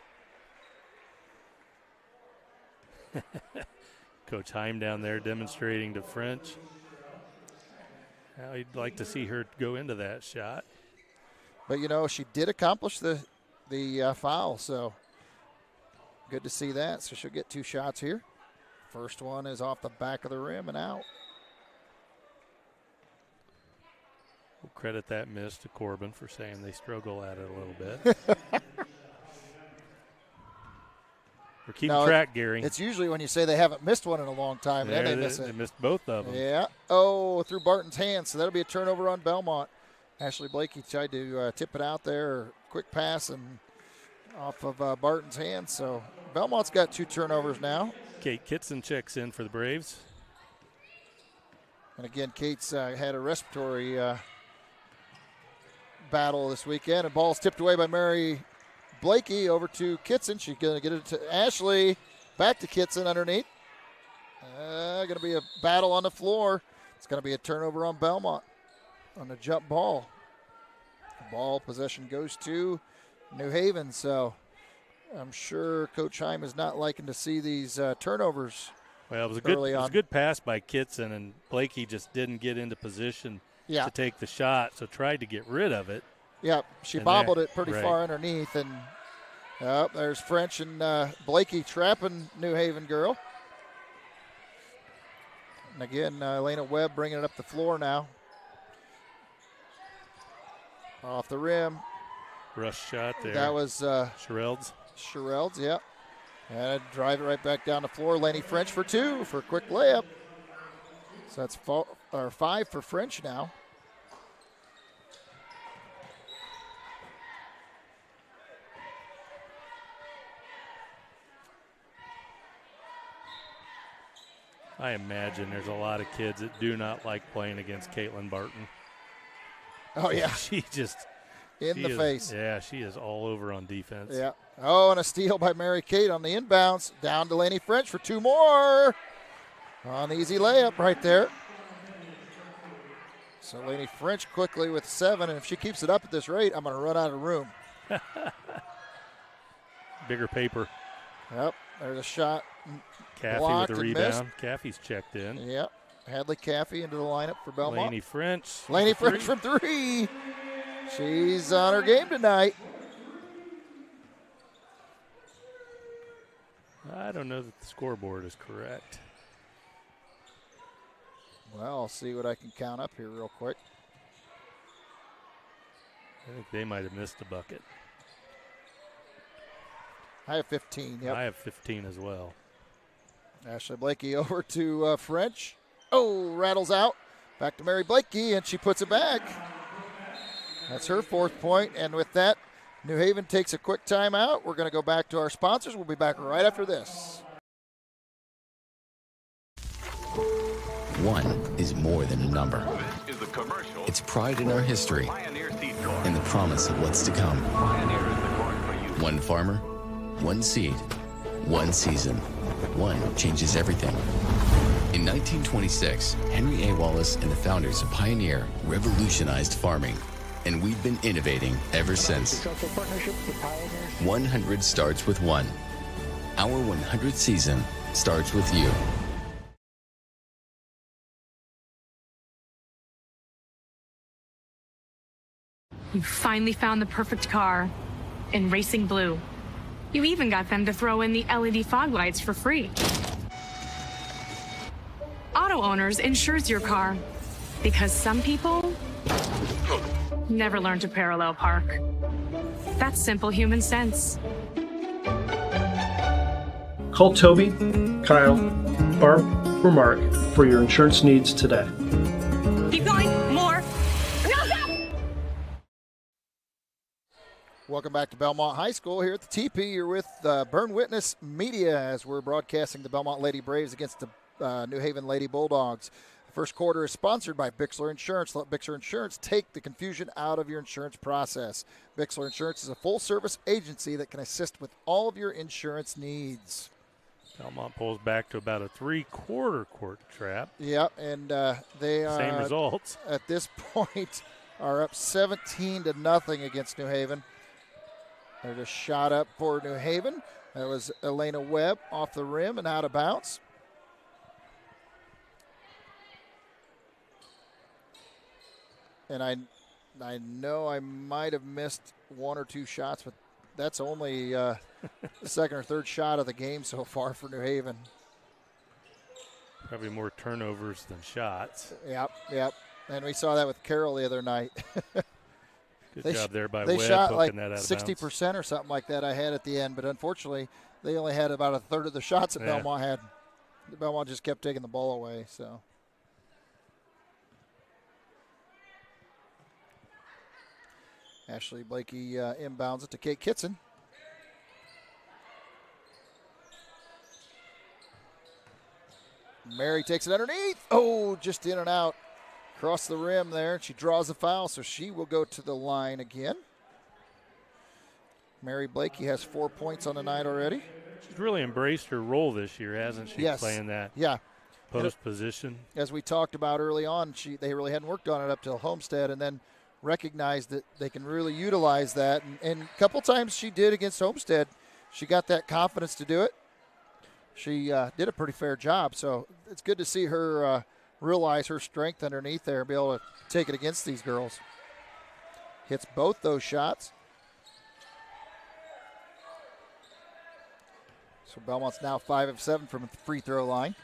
Coach Heim down there demonstrating to French how he'd like to see her go into that shot. But, you know, she did accomplish the foul, so good to see that. So she'll get 2 shots here. First one is off the back of the rim and out. We'll credit that miss to Corbin for saying they struggle at it a little bit. We're keeping track, Gary. It's usually when you say they haven't missed one in a long time, and then they miss it. They missed both of them. Yeah. Oh, through Barton's hands, so that'll be a turnover on Bellmont. Ashley Blakey tried to tip it out there, quick pass, and off of Barton's hands. So Bellmont's got 2 turnovers now. Kate Kitson checks in for the Braves. And again, Kate's had a respiratory battle this weekend, and ball's tipped away by Mary Blakey over to Kitson. She's going to get it to Ashley. Back to Kitson underneath. Going to be a battle on the floor. It's going to be a turnover on Bellmont on the jump ball. Ball possession goes to New Haven, so I'm sure Coach Heim is not liking to see these turnovers. Well, it was a good pass by Kitson, and Blakey just didn't get into position to take the shot, so tried to get rid of it. Yeah, she bobbled it pretty far underneath, and there's French and Blakey trapping New Haven girl. And again, Elena Webb bringing it up the floor now. Off the rim, rush shot there. That was Sherelds. Sherelds, yeah. And drive it right back down the floor. Laney French for 2 for a quick layup. So that's 5 for French now. I imagine there's a lot of kids that do not like playing against Caitlin Barton. Oh, yeah. She just in the face. Yeah, she is all over on defense. Yeah. Oh, and a steal by Mary Kate on the inbounds. Down to Laney French for 2 more. On the easy layup right there. So Laney French quickly with 7, and if she keeps it up at this rate, I'm going to run out of room. Bigger paper. Yep, there's a shot. Caffey with the rebound. Caffey's checked in. Yep. Hadley Caffey into the lineup for Bellmont. Laney French. Laney French from 3. She's on her game tonight. I don't know that the scoreboard is correct. Well, I'll see what I can count up here real quick. I think they might have missed a bucket. I have 15, yep. I have 15 as well. Ashley Blakey over to French. Oh, rattles out. Back to Mary Blakey, and she puts it back. That's her 4th point, and with that, New Haven takes a quick timeout. We're going to go back to our sponsors. We'll be back right after this. 1 is more than a number. It's pride in our history and the promise of what's to come. 1 farmer, 1 seed, 1 season. 1 changes everything. In 1926, Henry A. Wallace and the founders of Pioneer revolutionized farming, and we've been innovating ever since. 100 starts with 1. Our 100th season starts with you. You finally found the perfect car in racing blue. You even got them to throw in the LED fog lights for free. Auto Owners insures your car because some people never learn to parallel park. That's simple human sense. Call Toby, Kyle, Barb, or Mark for your insurance needs today. Keep going, more. Welcome back to Bellmont High School here at the TP. You're with Berne Witness Media as we're broadcasting the Bellmont Lady Braves against the New Haven Lady Bulldogs. The first quarter is sponsored by Bixler Insurance. Let Bixler Insurance take the confusion out of your insurance process. Bixler Insurance is a full-service agency that can assist with all of your insurance needs. Bellmont pulls back to about a 3/4 court trap. Yep, and they are same results at this point are up 17-0 against New Haven. They're just shot up for New Haven. That was Elena Webb off the rim and out of bounds. And I know I might have missed 1 or 2 shots, but that's only the second or third shot of the game so far for New Haven. Probably more turnovers than shots. Yep. And we saw that with Carroll the other night. Good job there by Webb. They shot like that out 60% or something like that I had at the end, but unfortunately they only had about a third of the shots that Bellmont had. Bellmont just kept taking the ball away. So Ashley Blakey inbounds it to Kate Kitson. Mary takes it underneath. Oh, just in and out. Across the rim there. She draws the foul, so she will go to the line again. Mary Blakey has 4 points on the night already. She's really embraced her role this year, hasn't she? Yes. Playing that post position. As we talked about early on, they really hadn't worked on it up till Homestead, and then recognized that they can really utilize that. And a couple times she did against Homestead. She got that confidence to do it. She did a pretty fair job, so it's good to see her realize her strength underneath there and be able to take it against these girls. Hits both those shots. So Bellmont's now 5 of 7 from the free throw line.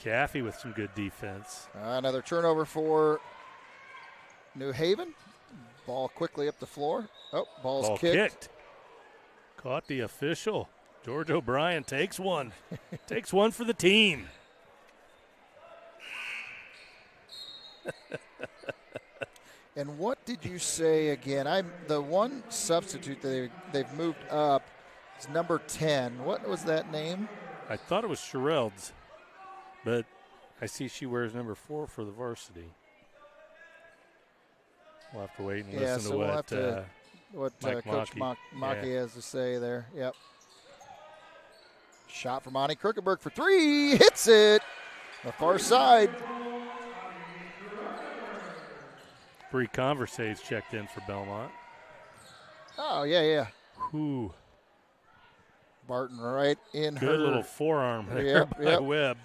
Caffey with some good defense. Another turnover for New Haven. Ball quickly up the floor. Oh, ball's Ball kicked. Caught the official. George O'Brien takes one. Takes one for the team. And what did you say again? The one substitute that they've moved up is number 10. What was that name? I thought it was Sherelds, but I see she wears number 4 for the varsity. We'll have to wait and listen to what Coach Maki has to say there. Yep. Shot from Ani Krickenberg for 3. Hits it. The far side. Bree Conversates checked in for Bellmont. Oh, yeah. Ooh. Barton right in Good her. little forearm there by Webb.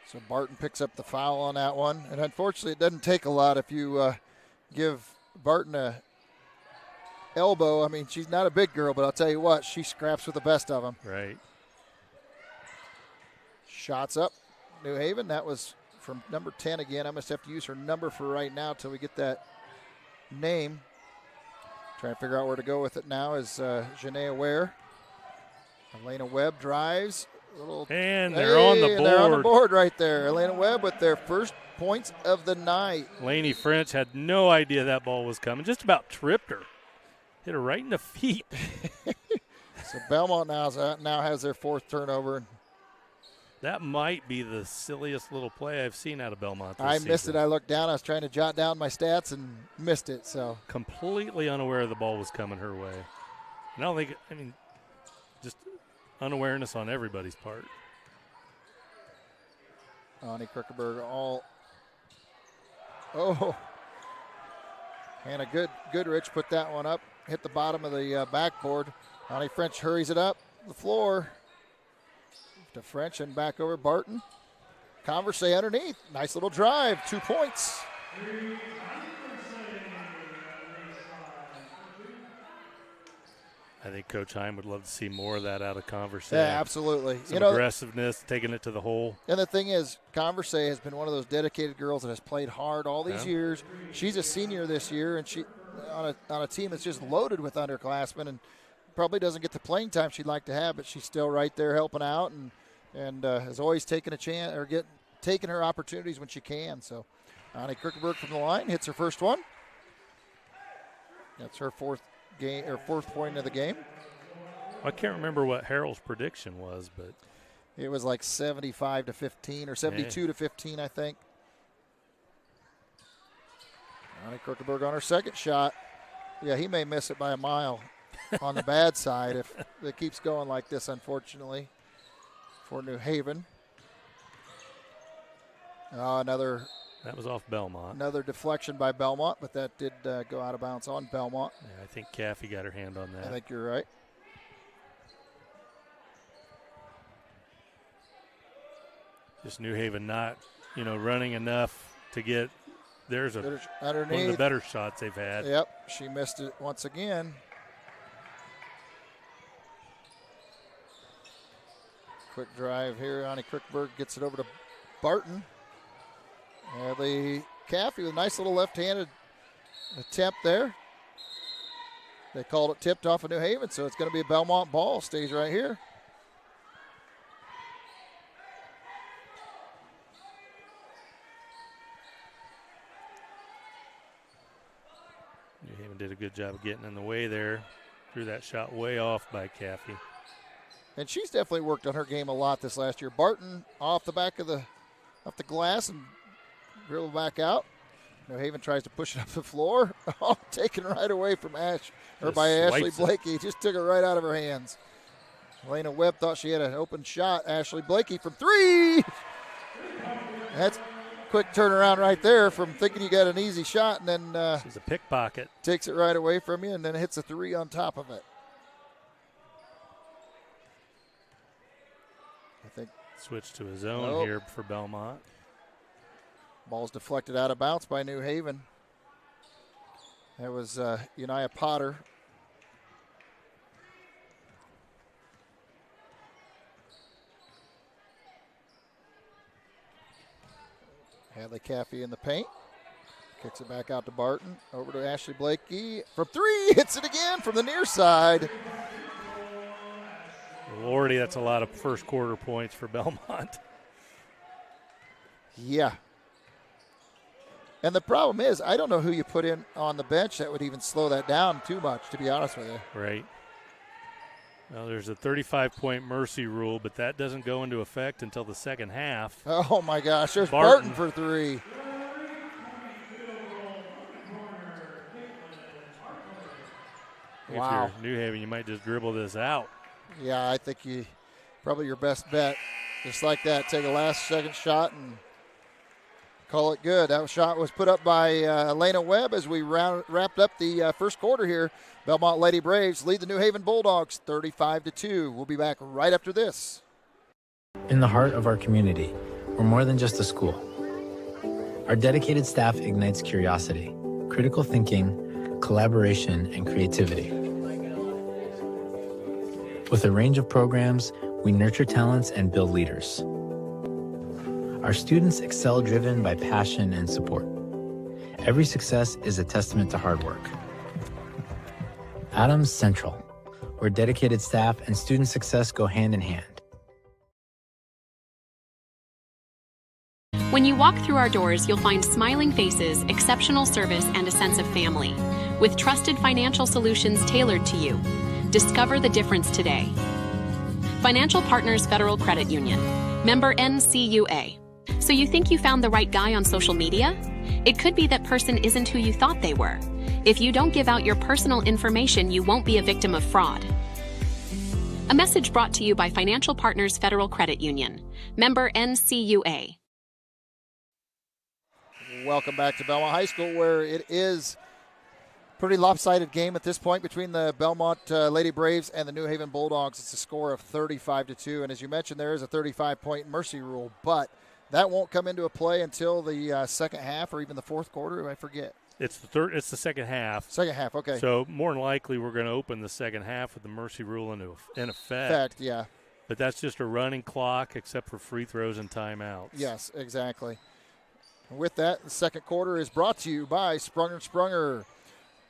So Barton picks up the foul on that one. And unfortunately, it doesn't take a lot if you give Barton a elbow. I mean, she's not a big girl, but I'll tell you what, she scraps with the best of them. Right. Shots up. New Haven, that was from number 10 again. I must have to use her number for right now till we get that name. Trying to figure out where to go with it now is Janaea Ware. Elena Webb drives. And they're on the board. They're on the board right there. Elena Webb with their first points of the night. Laney French had no idea that ball was coming. Just about tripped her. Hit her right in the feet. So Bellmont now has their 4th turnover. That might be the silliest little play I've seen out of Bellmont this season. Missed it. I looked down. I was trying to jot down my stats and missed it. So completely unaware the ball was coming her way. And I don't think, just unawareness on everybody's part. Ani Krickenberg Hannah Goodrich put that one up. Hit the bottom of the backboard. Ani French hurries it up the floor. To French and back over Barton. Converse underneath. Nice little drive. 2 points. I think Coach Heim would love to see more of that out of Converse. Yeah, absolutely. Some aggressiveness, taking it to the hole. And the thing is, Converse has been one of those dedicated girls that has played hard all these years. She's a senior this year, and she on a team that's just loaded with underclassmen and probably doesn't get the playing time she'd like to have, but she's still right there helping out and has always taken a chance or taken her opportunities when she can. So Ani Krickenberg from the line hits her first one. That's her 4th point of the game. I can't remember what Harold's prediction was, but it was like 75 to 15 or 72 to 15, I think. Ani Krickenberg on her second shot. Yeah, he may miss it by a mile on the bad side if it keeps going like this, unfortunately. For New Haven. That was off Bellmont. Another deflection by Bellmont, but that did go out of bounds on Bellmont. Yeah, I think Caffey got her hand on that. I think you're right. Just New Haven not, running enough to get. There's one of the better shots they've had. Yep, she missed it once again. Quick drive here. Ani Krickenberg gets it over to Barton. The Caffey with a nice little left-handed attempt there. They called it tipped off of New Haven, so it's going to be a Bellmont ball. Stays right here. New Haven did a good job of getting in the way there. Threw that shot way off by Caffey. And she's definitely worked on her game a lot this last year. Barton off the back of the glass and dribble back out. New Haven tries to push it up the floor. Oh, taken right away from Ashley Blakey. Just took it right out of her hands. Elena Webb thought she had an open shot. Ashley Blakey from 3. That's quick turnaround right there from thinking you got an easy shot and then she's a pickpocket. Takes it right away from you and then hits a 3 on top of it. I think switch to his own here for Bellmont. Ball's deflected out of bounds by New Haven. That was Uniah Potter. Hadley Caffey in the paint. Kicks it back out to Barton. Over to Ashley Blakey. From three, hits it again from the near side. Lordy, that's a lot of first quarter points for Bellmont. Yeah. And the problem is, I don't know who you put in on the bench that would even slow that down too much, to be honest with you. Right. Well, there's a 35-point mercy rule, but that doesn't go into effect until the second half. Oh, my gosh. There's Barton for three. Wow. If you're New Haven, you might just dribble this out. Yeah, I think probably your best bet. Just like that, take a last-second shot and call it good. That shot was put up by Elena Webb as we wrapped up the first quarter here. Bellmont Lady Braves lead the New Haven Bulldogs 35-2. We'll be back right after this. In the heart of our community, we're more than just a school. Our dedicated staff ignites curiosity, critical thinking, collaboration, and creativity. With a range of programs, we nurture talents and build leaders. Our students excel driven by passion and support. Every success is a testament to hard work. Adams Central, where dedicated staff and student success go hand in hand. When you walk through our doors, you'll find smiling faces, exceptional service, and a sense of family. With trusted financial solutions tailored to you. Discover the difference today. Financial Partners Federal Credit Union. Member NCUA. So you think you found the right guy on social media? It could be that person isn't who you thought they were. If you don't give out your personal information, you won't be a victim of fraud. A message brought to you by Financial Partners Federal Credit Union. Member NCUA. Welcome back to Bellmont High School, where it is a pretty lopsided game at this point between the Bellmont Lady Braves and the New Haven Bulldogs. It's a score of 35-2, and as you mentioned, there is a 35-point mercy rule, but that won't come into a play until the second half or even the fourth quarter. I forget. It's the second half. Second half, okay. So more than likely, we're going to open the second half with the mercy rule in effect. Yeah. But that's just a running clock, except for free throws and timeouts. Yes, exactly. And with that, the second quarter is brought to you by Sprunger & Sprunger.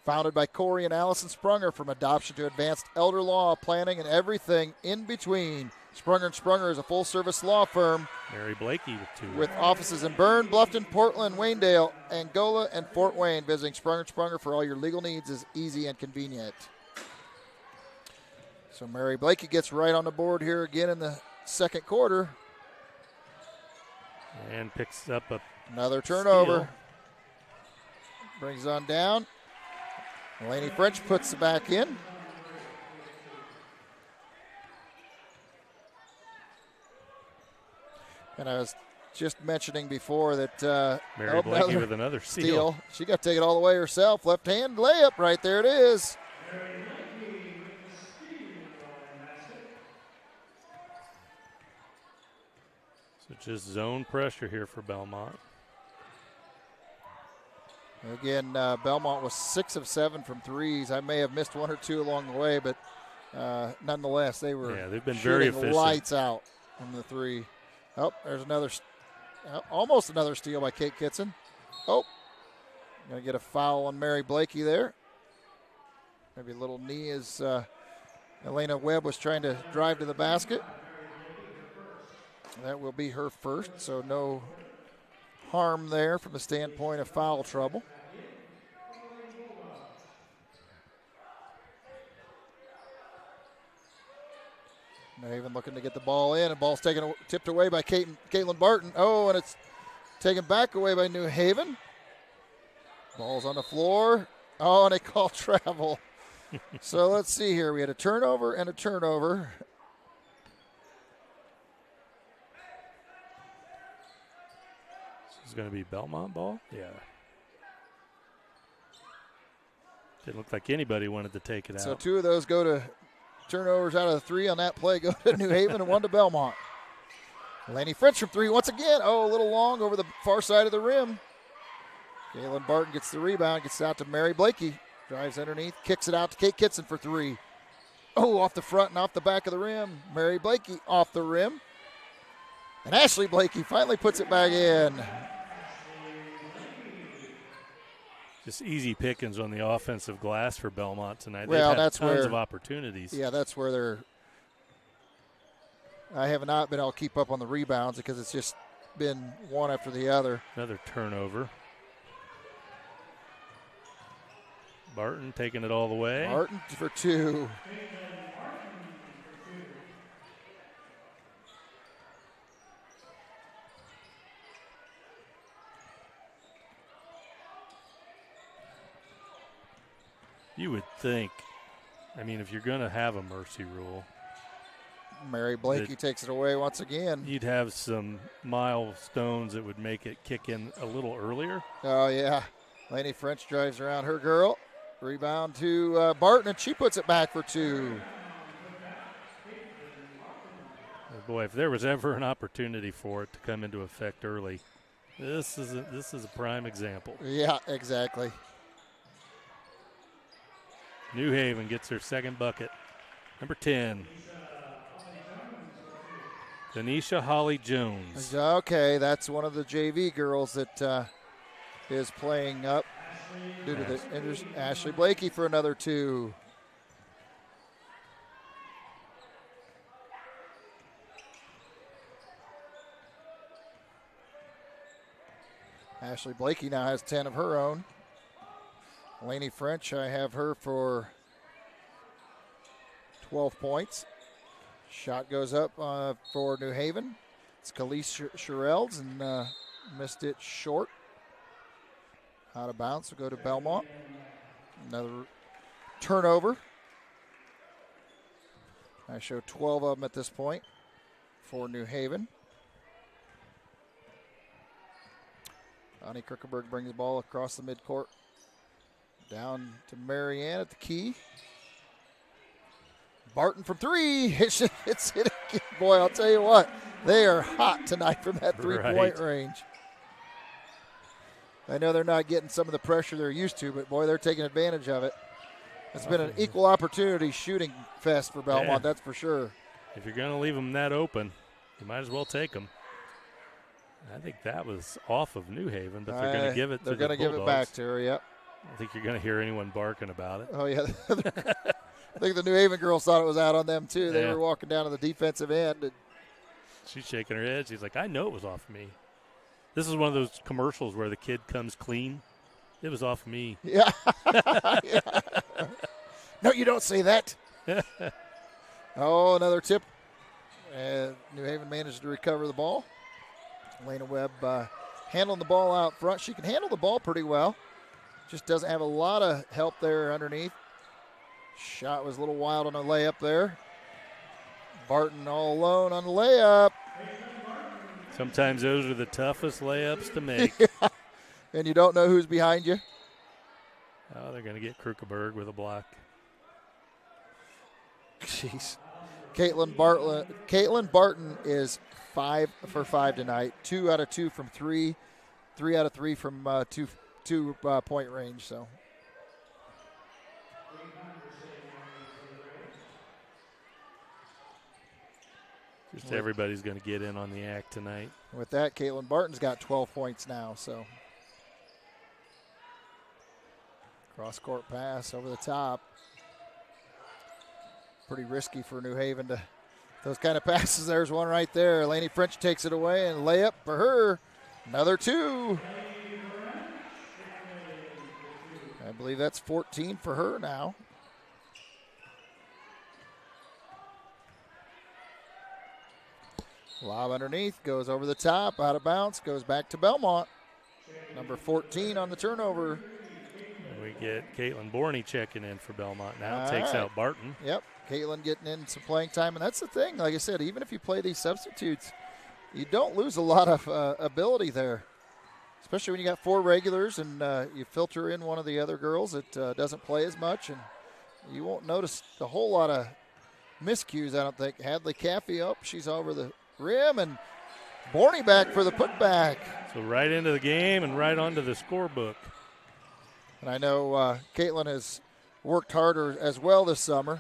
Founded by Corey and Allison Sprunger, from adoption to advanced elder law, planning, and everything in between. Sprunger & Sprunger is a full-service law firm. Mary Blakey with two. With offices in Berne, Bluffton, Portland, Waynedale, Angola, and Fort Wayne. Visiting Sprunger & Sprunger for all your legal needs is easy and convenient. So Mary Blakey gets right on the board here again in the second quarter. And picks up another turnover. Steal. Brings on down. Laney French puts it back in. And I was just mentioning before that Mary Blakey with another steal. She got to take it all the way herself. Left hand layup right there it is. So just zone pressure here for Bellmont. Again, Bellmont was 6 of 7 from threes. I may have missed one or two along the way, but nonetheless, they've been very efficient. Lights out from the three. Oh, there's almost another steal by Kate Kitson. Oh, going to get a foul on Mary Blakey there. Maybe a little knee as Elena Webb was trying to drive to the basket. That will be her first, so no harm there from the standpoint of foul trouble. Haven looking to get the ball in, and ball's tipped away by Caitlin Barton. Oh, and it's taken back away by New Haven. Ball's on the floor. Oh, and they call travel. So let's see here. We had a turnover and a turnover. This is going to be Bellmont ball? Yeah. Didn't look like anybody wanted to take it out. So two of those go to turnovers out of the three on that play go to New Haven and one to Bellmont. Laney French from three once again. Oh, a little long over the far side of the rim. Caitlin Barton gets the rebound, gets it out to Mary Blakey. Drives underneath, kicks it out to Kate Kitson for three. Oh, off the front and off the back of the rim. Mary Blakey off the rim. And Ashley Blakey finally puts it back in. Just easy pickings on the offensive glass for Bellmont tonight. Well, They've had that's tons where, of opportunities. Yeah, that's where they're. I have not been able to keep up on the rebounds because it's just been one after the other. Another turnover. Barton taking it all the way. Barton for 2. You would think, I mean, if you're going to have a mercy rule, Mary Blakey takes it away once again. You'd have some milestones that would make it kick in a little earlier. Oh, yeah. Laney French drives around her girl. Rebound to Barton, and she puts it back for 2. Oh boy, if there was ever an opportunity for it to come into effect early, this is a prime example. Yeah, exactly. New Haven gets their second bucket. Number 10. Denisha Holly Jones. Okay, that's one of the JV girls that is playing up due to the Ashley Blakey for another 2. Ashley Blakey now has 10 of her own. Laney French, I have her for 12 points. Shot goes up for New Haven. It's Khalees Sherells and missed it short. Out of bounds will go to Bellmont. Another turnover. I show 12 of them at this point for New Haven. Bonnie Krickelberg brings the ball across the midcourt. Down to Marianne at the key. Barton from 3. It's hit again. Boy, I'll tell you what. They are hot tonight from that three-point range. I know they're not getting some of the pressure they're used to, but, boy, they're taking advantage of it. It's been an equal opportunity shooting fest for Bellmont, that's for sure. If you're going to leave them that open, you might as well take them. I think that was off of New Haven, but they're going to give it to the Bulldogs. They're going to give it back to her, yep. I don't think you're going to hear anyone barking about it. Oh, yeah. I think the New Haven girls thought it was out on them, too. They were walking down to the defensive end. And she's shaking her head. She's like, I know it was off me. This is one of those commercials where the kid comes clean. It was off me. Yeah. Yeah. No, you don't say that. Oh, another tip. New Haven managed to recover the ball. Elena Webb handling the ball out front. She can handle the ball pretty well. Just doesn't have a lot of help there underneath. Shot was a little wild on a layup there. Barton all alone on the layup. Sometimes those are the toughest layups to make. Yeah. And you don't know who's behind you. Oh, they're going to get Krukeberg with a block. Jeez. Caitlin Barton is 5 for 5 tonight. 2 out of 2 from 3. 3 out of 3 from two-point range. So. Just everybody's going to get in on the act tonight. With that, Caitlin Barton's got 12 points now. So. Cross-court pass over the top. Pretty risky for New Haven to those kind of passes. There's one right there. Laney French takes it away and layup for her. Another 2. I believe that's 14 for her now. Lob underneath, goes over the top, out of bounds, goes back to Bellmont. Number 14 on the turnover. We get Caitlin Borney checking in for Bellmont now. Takes out Barton. Yep, Caitlin getting in some playing time. And that's the thing, like I said, even if you play these substitutes, you don't lose a lot of ability there. Especially when you got 4 regulars and you filter in one of the other girls that doesn't play as much. And you won't notice a whole lot of miscues, I don't think. Hadley Caffey up, she's over the rim, and Borney back for the putback. So right into the game and right onto the scorebook. And I know Caitlin has worked harder as well this summer.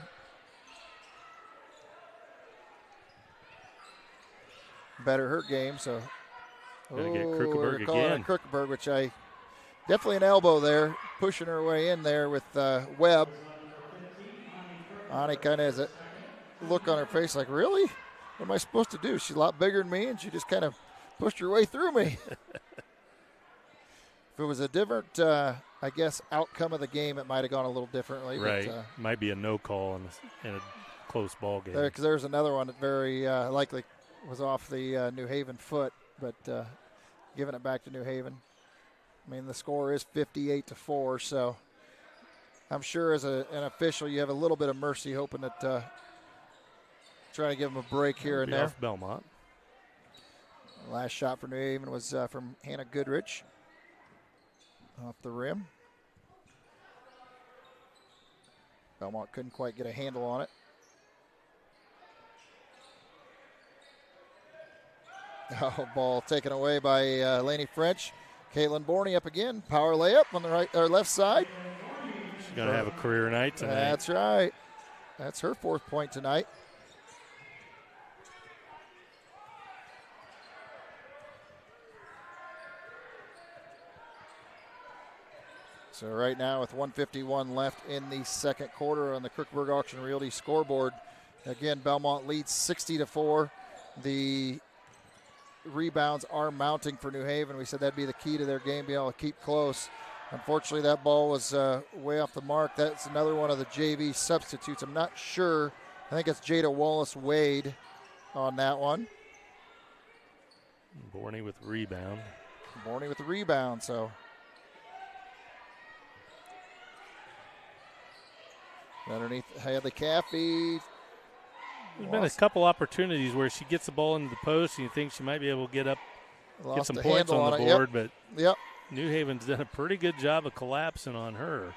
Better her game, so. Gonna get Krukeberg again. Krukeberg, which I definitely an elbow there, pushing her way in there with Webb. Ani kind of has a look on her face like, really? What am I supposed to do? She's a lot bigger than me, and she just kind of pushed her way through me. If it was a different, I guess, outcome of the game, it might have gone a little differently. Right. But, might be a no call in a close ball game. Because there's another one that very likely was off the New Haven foot, but giving it back to New Haven. I mean, the score is 58-4, so I'm sure as an official you have a little bit of mercy, hoping that trying to give them a break here and there. Off Bellmont. The last shot for New Haven was from Hannah Goodrich off the rim. Bellmont couldn't quite get a handle on it. Oh, ball taken away by Laney French. Caitlin Borney up again. Power layup on the right or left side. She's going to have a career night tonight. That's right. That's her 4th point tonight. So right now with 1:51 left in the second quarter on the Crookburg Auction Realty scoreboard, again, Bellmont leads 60-4. The rebounds are mounting for New Haven. We said that'd be the key to their game, be able to keep close. Unfortunately, that ball was way off the mark. That's another one of the JV substitutes. I'm not sure. I think it's Jada Wallace-Wade on that one. Borney with rebound. Borney with the rebound, so. Underneath Hadley Caffey. There's been a couple opportunities where she gets the ball into the post and you think she might be able to get some points on the board, but New Haven's done a pretty good job of collapsing on her.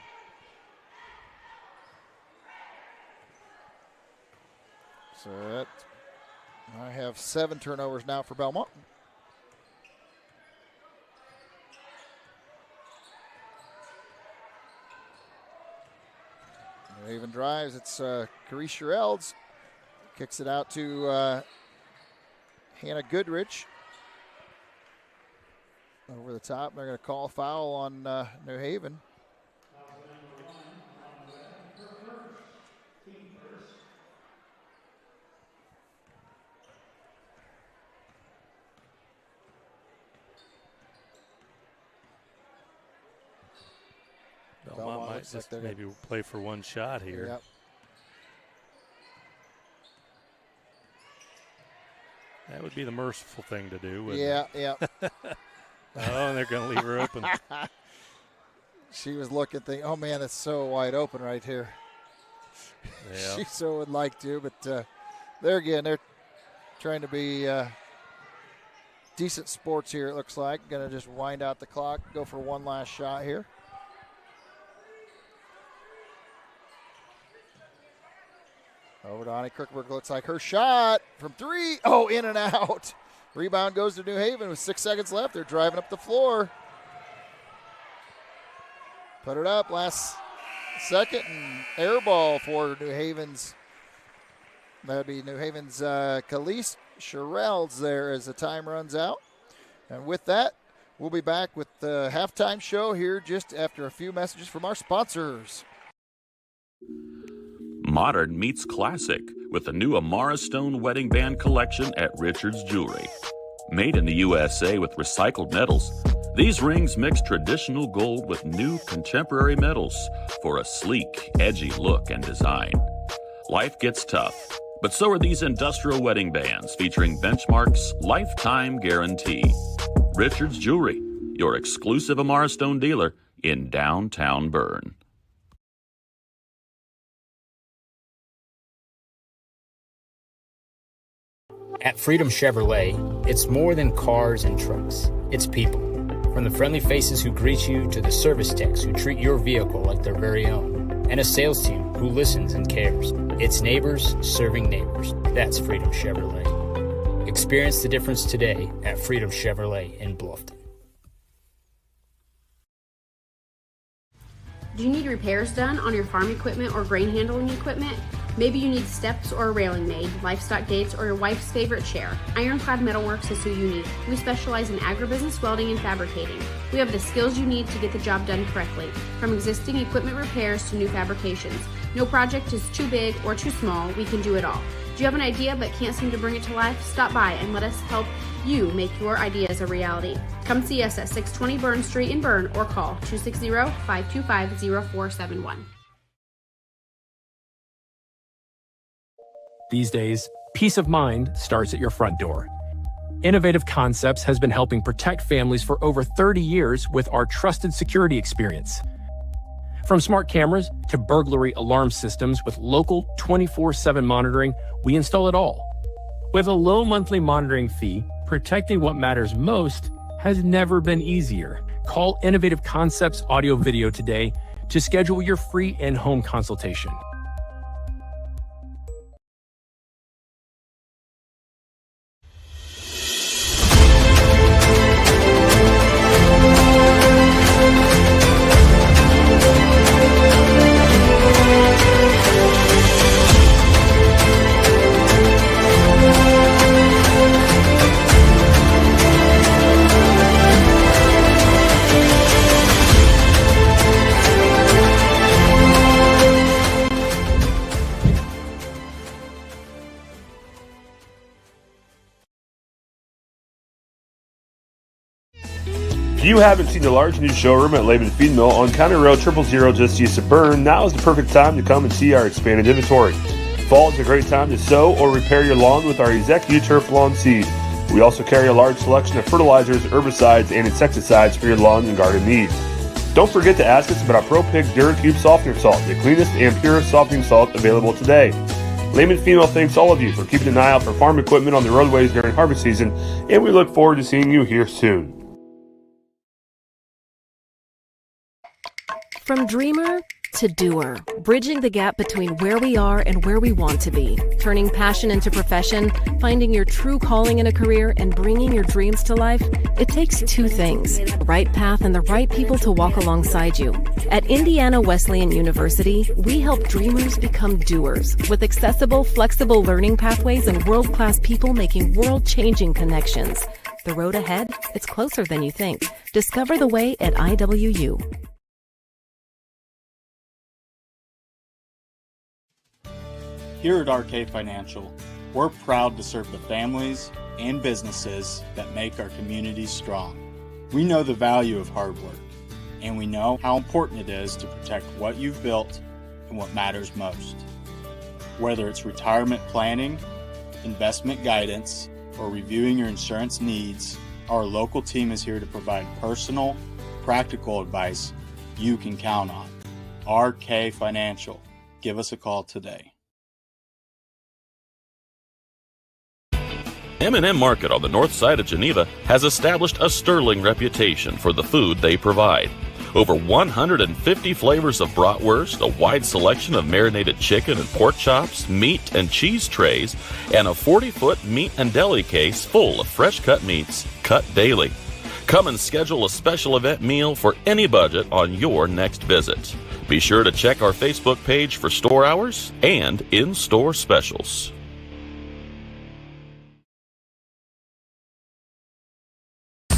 So I have 7 turnovers now for Bellmont. New Haven drives. It's Carice Sherelds. Kicks it out to Hannah Goodrich. Over the top. They're going to call a foul on New Haven. Belmont might just maybe play for one shot here. Yep. That would be the merciful thing to do. Yeah. Oh, and they're going to leave her open. She was looking, thinking, oh, man, that's so wide open right here. Yeah. She so would like to, but there again, they're trying to be decent sports here, it looks like. Going to just wind out the clock, go for one last shot here. Over to Ani Kirkberg. Looks like her shot from 3. Oh, in and out. Rebound goes to New Haven with 6 seconds left. They're driving up the floor. Put it up last second and air ball for New Haven's. That would be New Haven's Khalees Sherelds there as the time runs out. And with that, we'll be back with the halftime show here just after a few messages from our sponsors. Modern meets classic with the new Amara Stone Wedding Band collection at Richard's Jewelry. Made in the USA with recycled metals, these rings mix traditional gold with new contemporary metals for a sleek, edgy look and design. Life gets tough, but so are these industrial wedding bands featuring Benchmark's lifetime guarantee. Richard's Jewelry, your exclusive Amara Stone dealer in downtown Berne. At Freedom Chevrolet, it's more than cars and trucks. It's people. From the friendly faces who greet you to the service techs who treat your vehicle like their very own. And a sales team who listens and cares. It's neighbors serving neighbors. That's Freedom Chevrolet. Experience the difference today at Freedom Chevrolet in Bluffton. Do you need repairs done on your farm equipment or grain handling equipment? Maybe you need steps or a railing made, livestock gates, or your wife's favorite chair. Ironclad Metalworks is who you need. We specialize in agribusiness welding and fabricating. We have the skills you need to get the job done correctly, from existing equipment repairs to new fabrications. No project is too big or too small, we can do it all. Do you have an idea but can't seem to bring it to life? Stop by and let us help you make your ideas a reality. Come see us at 620 Berne Street in Berne or call 260-525-0471. These days, peace of mind starts at your front door. Innovative Concepts has been helping protect families for over 30 years with our trusted security experience. From smart cameras to burglary alarm systems with local 24/7 monitoring, we install it all. With a low monthly monitoring fee, protecting what matters most has never been easier. Call Innovative Concepts Audio Video today to schedule your free in-home consultation. If you haven't seen the large new showroom at Lehman Feed Mill on County Road 000 just east of Berne, now is the perfect time to come and see our expanded inventory. Fall is a great time to sow or repair your lawn with our ExecuTurf Lawn Seed. We also carry a large selection of fertilizers, herbicides, and insecticides for your lawn and garden needs. Don't forget to ask us about our Pro Pig DuraCube Softener Salt, the cleanest and purest softening salt available today. Lehman Feed Mill thanks all of you for keeping an eye out for farm equipment on the roadways during harvest season, and we look forward to seeing you here soon. From dreamer to doer, bridging the gap between where we are and where we want to be, turning passion into profession, finding your true calling in a career, and bringing your dreams to life, it takes two things: the right path and the right people to walk alongside you. At Indiana Wesleyan University, we help dreamers become doers with accessible, flexible learning pathways and world-class people making world-changing connections. The road ahead, it's closer than you think. Discover the way at IWU. Here at RK Financial, we're proud to serve the families and businesses that make our communities strong. We know the value of hard work, and we know how important it is to protect what you've built and what matters most. Whether it's retirement planning, investment guidance, or reviewing your insurance needs, our local team is here to provide personal, practical advice you can count on. RK Financial. Give us a call today. M&M Market on the north side of Geneva has established a sterling reputation for the food they provide. Over 150 flavors of bratwurst, a wide selection of marinated chicken and pork chops, meat and cheese trays, and a 40-foot meat and deli case full of fresh-cut meats cut daily. Come and schedule a special event meal for any budget on your next visit. Be sure to check our Facebook page for store hours and in-store specials.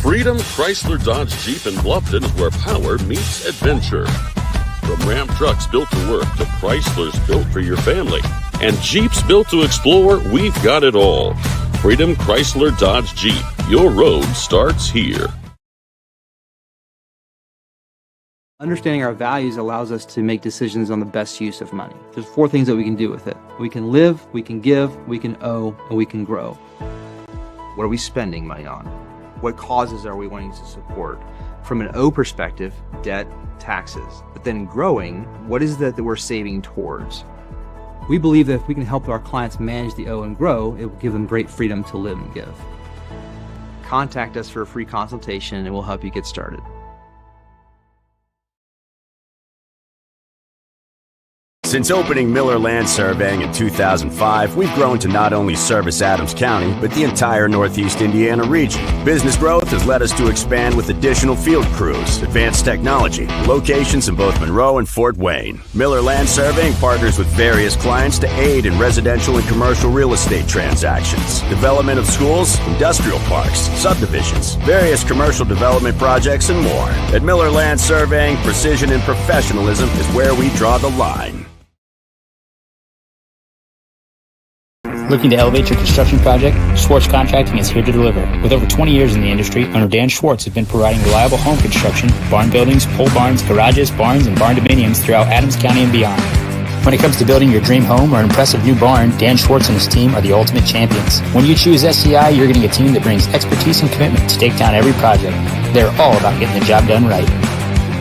Freedom Chrysler Dodge Jeep in Bluffton is where power meets adventure. From Ram trucks built to work to Chryslers built for your family and Jeeps built to explore, we've got it all. Freedom Chrysler Dodge Jeep. Your road starts here. Understanding our values allows us to make decisions on the best use of money. There's 4 things that we can do with it. We can live, we can give, we can owe, and we can grow. What are we spending money on? What causes are we wanting to support? From an O perspective, debt, taxes. But then growing, what is that we're saving towards? We believe that if we can help our clients manage the O and grow, it will give them great freedom to live and give. Contact us for a free consultation and we'll help you get started. Since opening Miller Land Surveying in 2005, we've grown to not only service Adams County, but the entire Northeast Indiana region. Business growth has led us to expand with additional field crews, advanced technology, locations in both Monroe and Fort Wayne. Miller Land Surveying partners with various clients to aid in residential and commercial real estate transactions, development of schools, industrial parks, subdivisions, various commercial development projects, and more. At Miller Land Surveying, precision and professionalism is where we draw the line. Looking to elevate your construction project? Schwartz Contracting is here to deliver. With over 20 years in the industry, owner Dan Schwartz has been providing reliable home construction, barn buildings, pole barns, garages, barns, and barn dominiums throughout Adams County and beyond. When it comes to building your dream home or an impressive new barn, Dan Schwartz and his team are the ultimate champions. When you choose SCI, you're getting a team that brings expertise and commitment to take down every project. They're all about getting the job done right.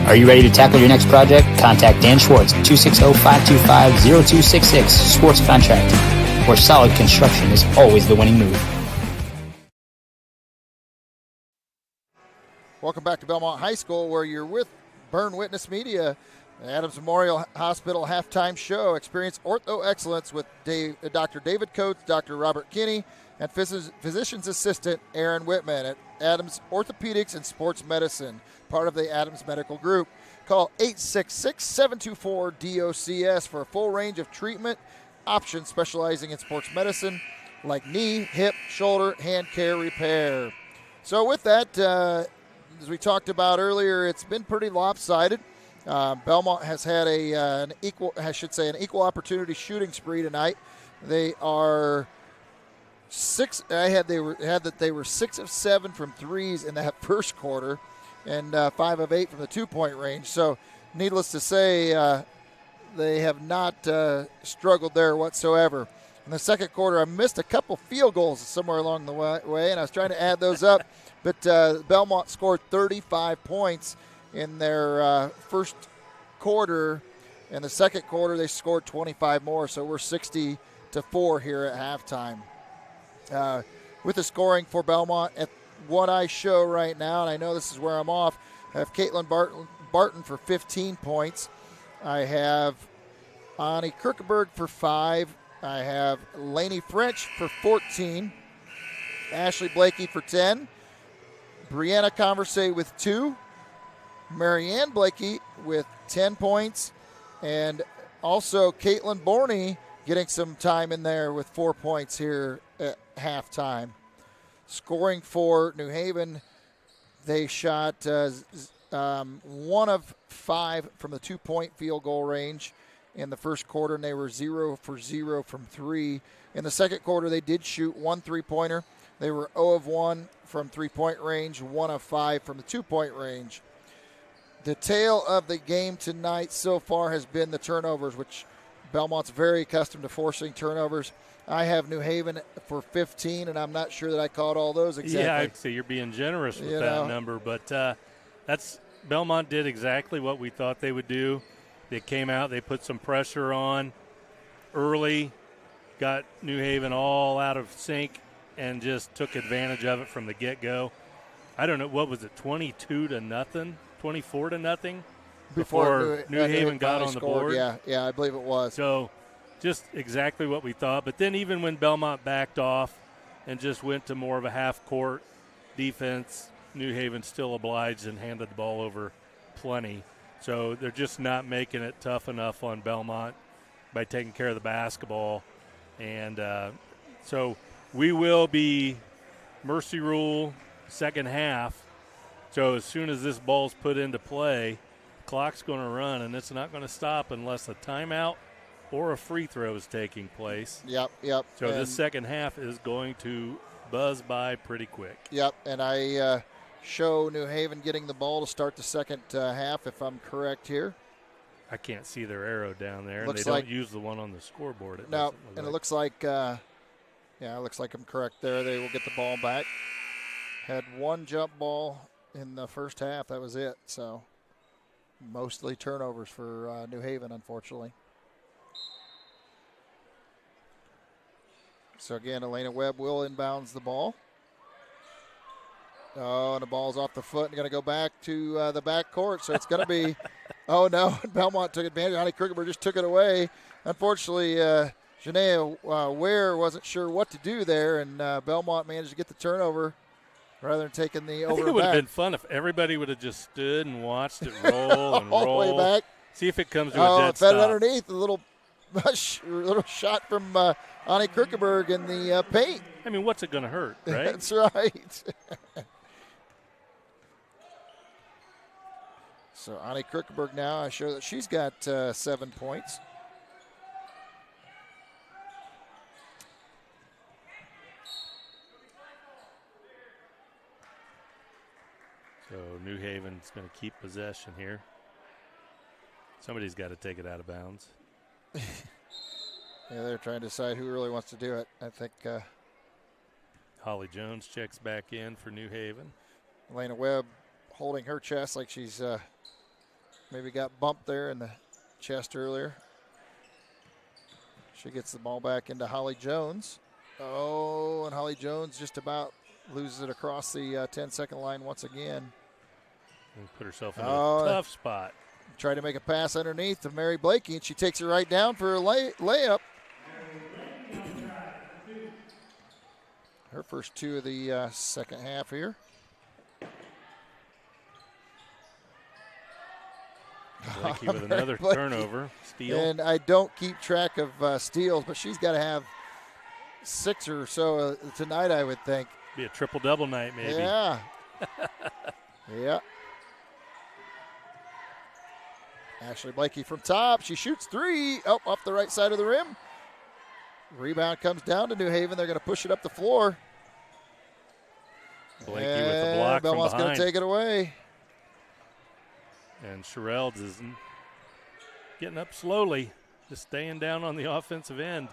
Are you ready to tackle your next project? Contact Dan Schwartz at 260-525-0266. Schwartz Contracting, where solid construction is always the winning move. Welcome back to Bellmont High School, where you're with Berne Witness Media. The Adams Memorial Hospital halftime show. Experience ortho excellence with Dr. David Coates, Dr. Robert Kinney, and physician's assistant Aaron Whitman at Adams Orthopedics and Sports Medicine, part of the Adams Medical Group. Call 866-724-DOCS for a full range of treatment options specializing in sports medicine like knee, hip, shoulder, hand care repair. So with that, as we talked about earlier, it's been pretty lopsided. Bellmont has had an equal opportunity shooting spree tonight. They are they were 6 of 7 from threes in that first quarter, and 5 of 8 from the 2-point range. So, needless to say, they have not struggled there whatsoever. In the second quarter, I missed a couple field goals somewhere along the way, and I was trying to add those up. But Bellmont scored 35 points in their first quarter. In the second quarter, they scored 25 more, so we're 60-4 here at halftime. With the scoring for Bellmont, at what I show right now, and I know this is where I'm off, I have Caitlin Barton for 15 points. I have Ani Kirkeberg for 5. I have Lainey French for 14. Ashley Blakey for 10. Brianna Conversay with 2. Marianne Blakey with 10 points. And also Caitlin Borney getting some time in there with 4 points here at halftime. Scoring for New Haven, they shot 1 of 5 from the 2-point field goal range in the first quarter, and they were 0 for 0 from 3. In the second quarter, they did shoot 1 3-pointer. They were 0 of 1 from 3-point range, 1 of 5 from the 2-point range. The tale of the game tonight so far has been the turnovers, which Bellmont's very accustomed to forcing turnovers. I have New Haven for 15, and I'm not sure that I caught all those exactly. Yeah, I'd say you're being generous with that number, but that's Bellmont did exactly what we thought they would do. They came out, they put some pressure on early, got New Haven all out of sync, and just took advantage of it from the get-go. I don't know, what was it, 22-0, 24-0? Before New Haven got on the board. Yeah, I believe it was. So just exactly what we thought. But then even when Bellmont backed off and just went to more of a half-court defense, New Haven still obliged and handed the ball over plenty. So they're just not making it tough enough on Bellmont by taking care of the basketball. And so we will be mercy rule second half. So as soon as this ball's put into play, clock's going to run, and it's not going to stop unless a timeout or a free throw is taking place. Yep. So this second half is going to buzz by pretty quick. Yep, and I show New Haven getting the ball to start the second half, if I'm correct here. I can't see their arrow down there, and looks they like, don't use the one on the scoreboard. It looks like, it looks like I'm correct there. They will get the ball back. Had one jump ball in the first half. That was it, so mostly turnovers for New Haven, unfortunately. So again, Elena Webb will inbounds the ball. Oh, and the ball's off the foot and going to go back to the back court. So it's going to be Oh, no. Bellmont took advantage. Honey Krickenberg just took it away. Unfortunately, Janaea Ware wasn't sure what to do there, and Bellmont managed to get the turnover rather than taking the over. I think it would have been fun if everybody would have just stood and watched it roll and roll. All the way back. See if it comes to a dead fed stop. it underneath. A little shot from Honey Krickenberg in the paint. I mean, what's it going to hurt, right? That's right. So Ani Krickenberg now, I show that she's got 7 points. So New Haven's going to keep possession here. Somebody's got to take it out of bounds. Yeah, they're trying to decide who really wants to do it. I think Holly Jones checks back in for New Haven. Elena Webb holding her chest like she's maybe got bumped there in the chest earlier. She gets the ball back into Holly Jones. Oh, and Holly Jones just about loses it across the 10-second line once again. And put herself in a tough spot. Tried to make a pass underneath to Mary Blakey, and she takes it right down for a layup. Her first 2 of the second half here. Blakey with another turnover, steal. And I don't keep track of steals, but she's got to have 6 or so tonight, I would think. Be a triple-double night, maybe. Yeah. Yeah. Ashley Blakey from top. She shoots 3. Oh, off the right side of the rim. Rebound comes down to New Haven. They're going to push it up the floor. Blakey with the block from Belmont's behind. going to take it away. And Sherelds is getting up slowly, just staying down on the offensive end.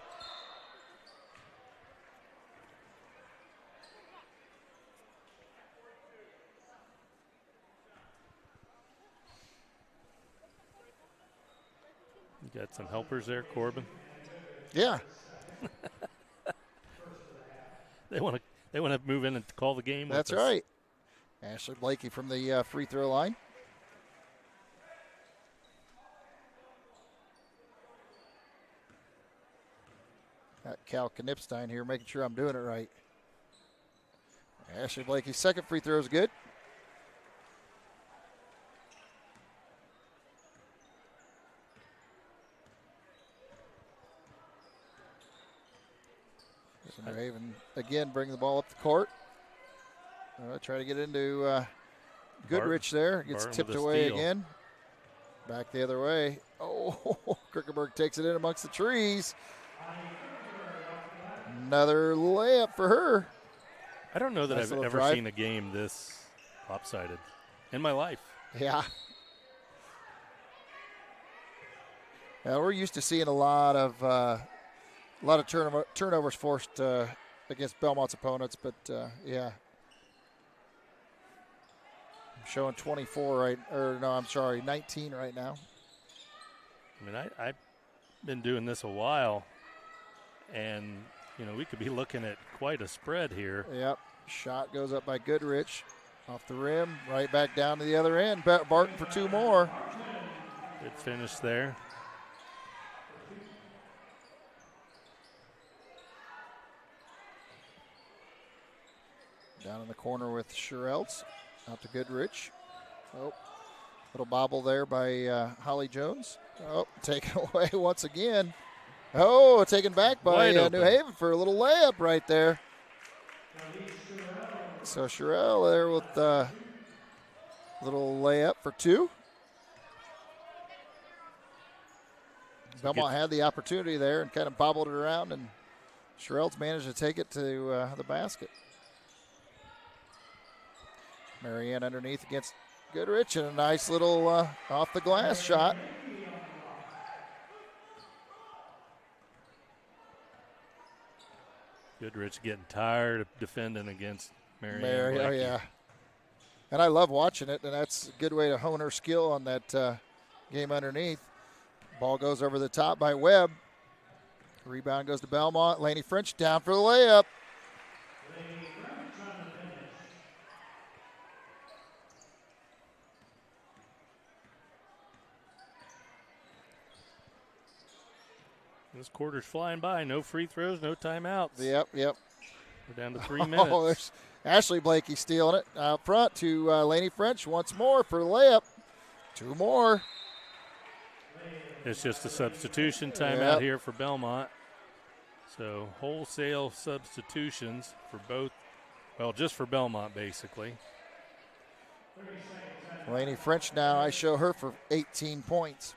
You got some helpers there, Corbin? Yeah. They want to move in and call the game. That's with us. right. Ashley Blakey from the free throw line. Got Cal Knipstein here making sure I'm doing it right. Ashley Blakey's second free throw is good. So New Haven again bring the ball up the court. Try to get into Goodrich there. Gets tipped away again. Back the other way. Oh, Krickenberg takes it in amongst the trees. Another layup for her. I don't know that Nice I've little ever drive. seen a game this lopsided in my life. Yeah. Yeah, we're used to seeing a lot of turnovers forced against Belmont's opponents, but yeah. I'm showing 24 19 right now. I mean, I've been doing this a while, and we could be looking at quite a spread here. Yep. Shot goes up by Goodrich. Off the rim, right back down to the other end. Barton for 2 more. Good finish there. Down in the corner with Sherelds. Out to Goodrich. Oh, little bobble there by Holly Jones. Oh, taken away once again. Oh, taken back by New Haven for a little layup right there. So Sherelle there with a little layup for 2. Belmont had the opportunity there and kind of bobbled it around, and Sherelle's managed to take it to the basket. Marianne underneath against Goodrich, and a nice little off the glass shot. Goodrich getting tired of defending against Marianne Mary, oh Blakey. yeah. And I love watching it, and that's a good way to hone her skill on that game underneath. Ball goes over the top by Webb. Rebound goes to Belmont. Laney French down for the layup. This quarter's flying by. No free throws, no timeouts. Yep. We're down to 3 minutes. Oh, there's Ashley Blakey stealing it out front to Lainey French once more for the layup. 2 more. It's just a substitution timeout here for Bellmont. So wholesale substitutions for both, well, just for Bellmont basically. Lainey French now, I show her for 18 points.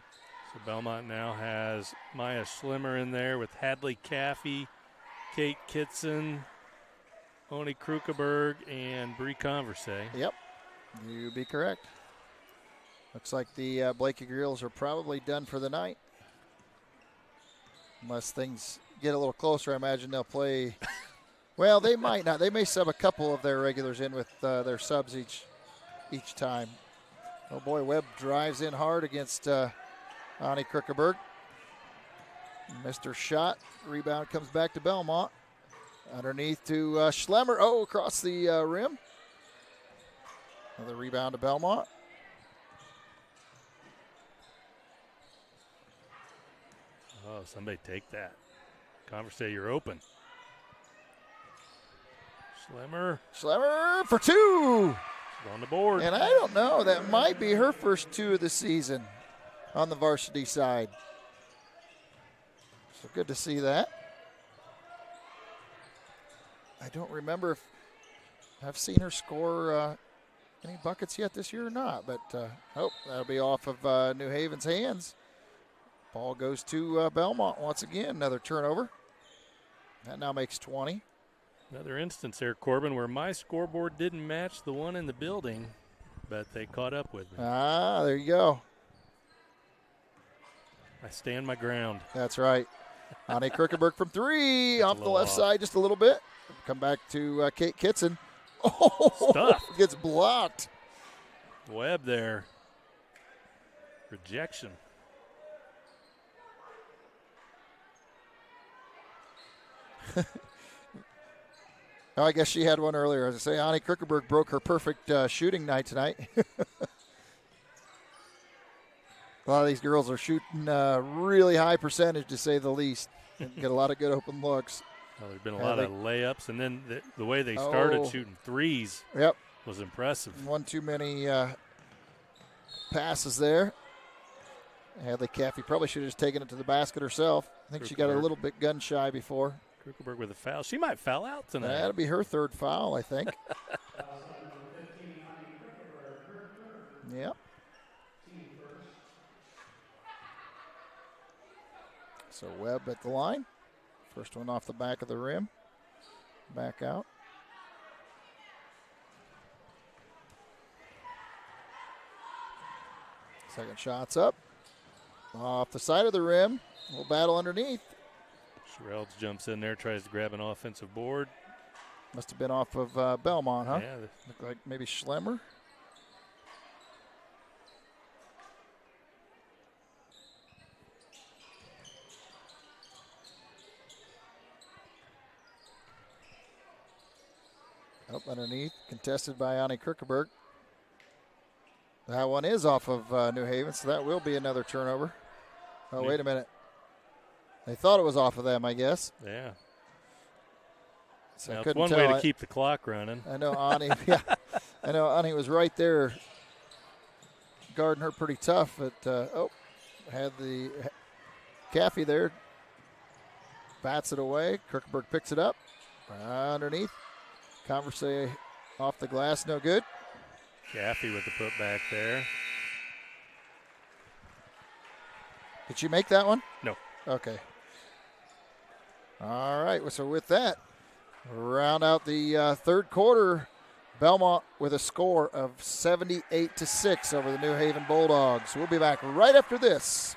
So Bellmont now has Maya Schlimmer in there with Hadley Caffey, Kate Kitson, Oni Krukeberg, and Bree Converse. Yep, you'd be correct. Looks like the Blakey girls are probably done for the night. Unless things get a little closer, I imagine they'll play. Well, they might not. They may sub a couple of their regulars in with their subs each time. Oh boy, Webb drives in hard against Ani Krukeberg. Missed her shot. Rebound comes back to Bellmont. Underneath to Schlemmer. Oh, across the rim. Another rebound to Bellmont. Oh, somebody take that. Converse, you're open. Schlemmer for 2. On the board. And I don't know, that might be her first 2 of the season on the varsity side. So good to see that. I don't remember if I've seen her score any buckets yet this year or not, but that'll be off of New Haven's hands. Ball goes to Bellmont once again. Another turnover. That now makes 20. Another instance there, Corbin, where my scoreboard didn't match the one in the building, but they caught up with me. Ah, there you go. I stand my ground. That's right. Ani Krukeberg from 3 off the left side just a little bit. Come back to Kate Kitson. Oh, stuff. Gets blocked. Webb there. Rejection. Oh, I guess she had one earlier. As I say, Ani Krukeberg broke her perfect shooting night tonight. A lot of these girls are shooting really high percentage, to say the least. And get a lot of good open looks. Well, there's been a lot of layups, and then the way they started shooting threes was impressive. One too many passes there. Hadley Caffey probably should have just taken it to the basket herself. I think she got a little bit gun shy before. Krukeberg with a foul. She might foul out tonight. That'll be her 3rd foul, I think. Yep. So Webb at the line. First one off the back of the rim. Back out. Second shot's up. Off the side of the rim. A little battle underneath. Sherelds jumps in there, tries to grab an offensive board. Must have been off of Bellmont, huh? Yeah. Looked like maybe Schlemmer. Up underneath, contested by Ani Krukeberg. That one is off of New Haven, so that will be another turnover. Oh, wait a minute. They thought it was off of them, I guess. Yeah. So now, I it's couldn't one tell. way to keep the clock running. I know Ani. Yeah, I know Ani was right there, guarding her pretty tough. But had the Caffey there, bats it away. Krukeberg picks it up underneath. Converse off the glass, no good. Caffey with the putback there. Did she make that one? No. Okay. All right, so with that, round out the third quarter. Bellmont with a score of 78-6 over the New Haven Bulldogs. We'll be back right after this.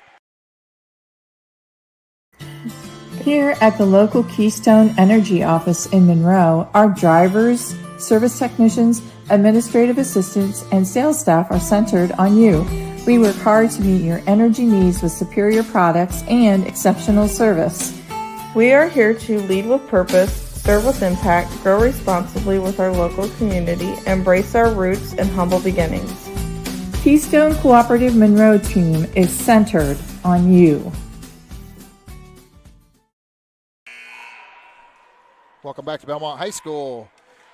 Here at the local Keystone Energy office in Monroe, our drivers, service technicians, administrative assistants, and sales staff are centered on you. We work hard to meet your energy needs with superior products and exceptional service. We are here to lead with purpose, serve with impact, grow responsibly with our local community, embrace our roots and humble beginnings. Keystone Cooperative Monroe team is centered on you. Welcome back to Bellmont High School,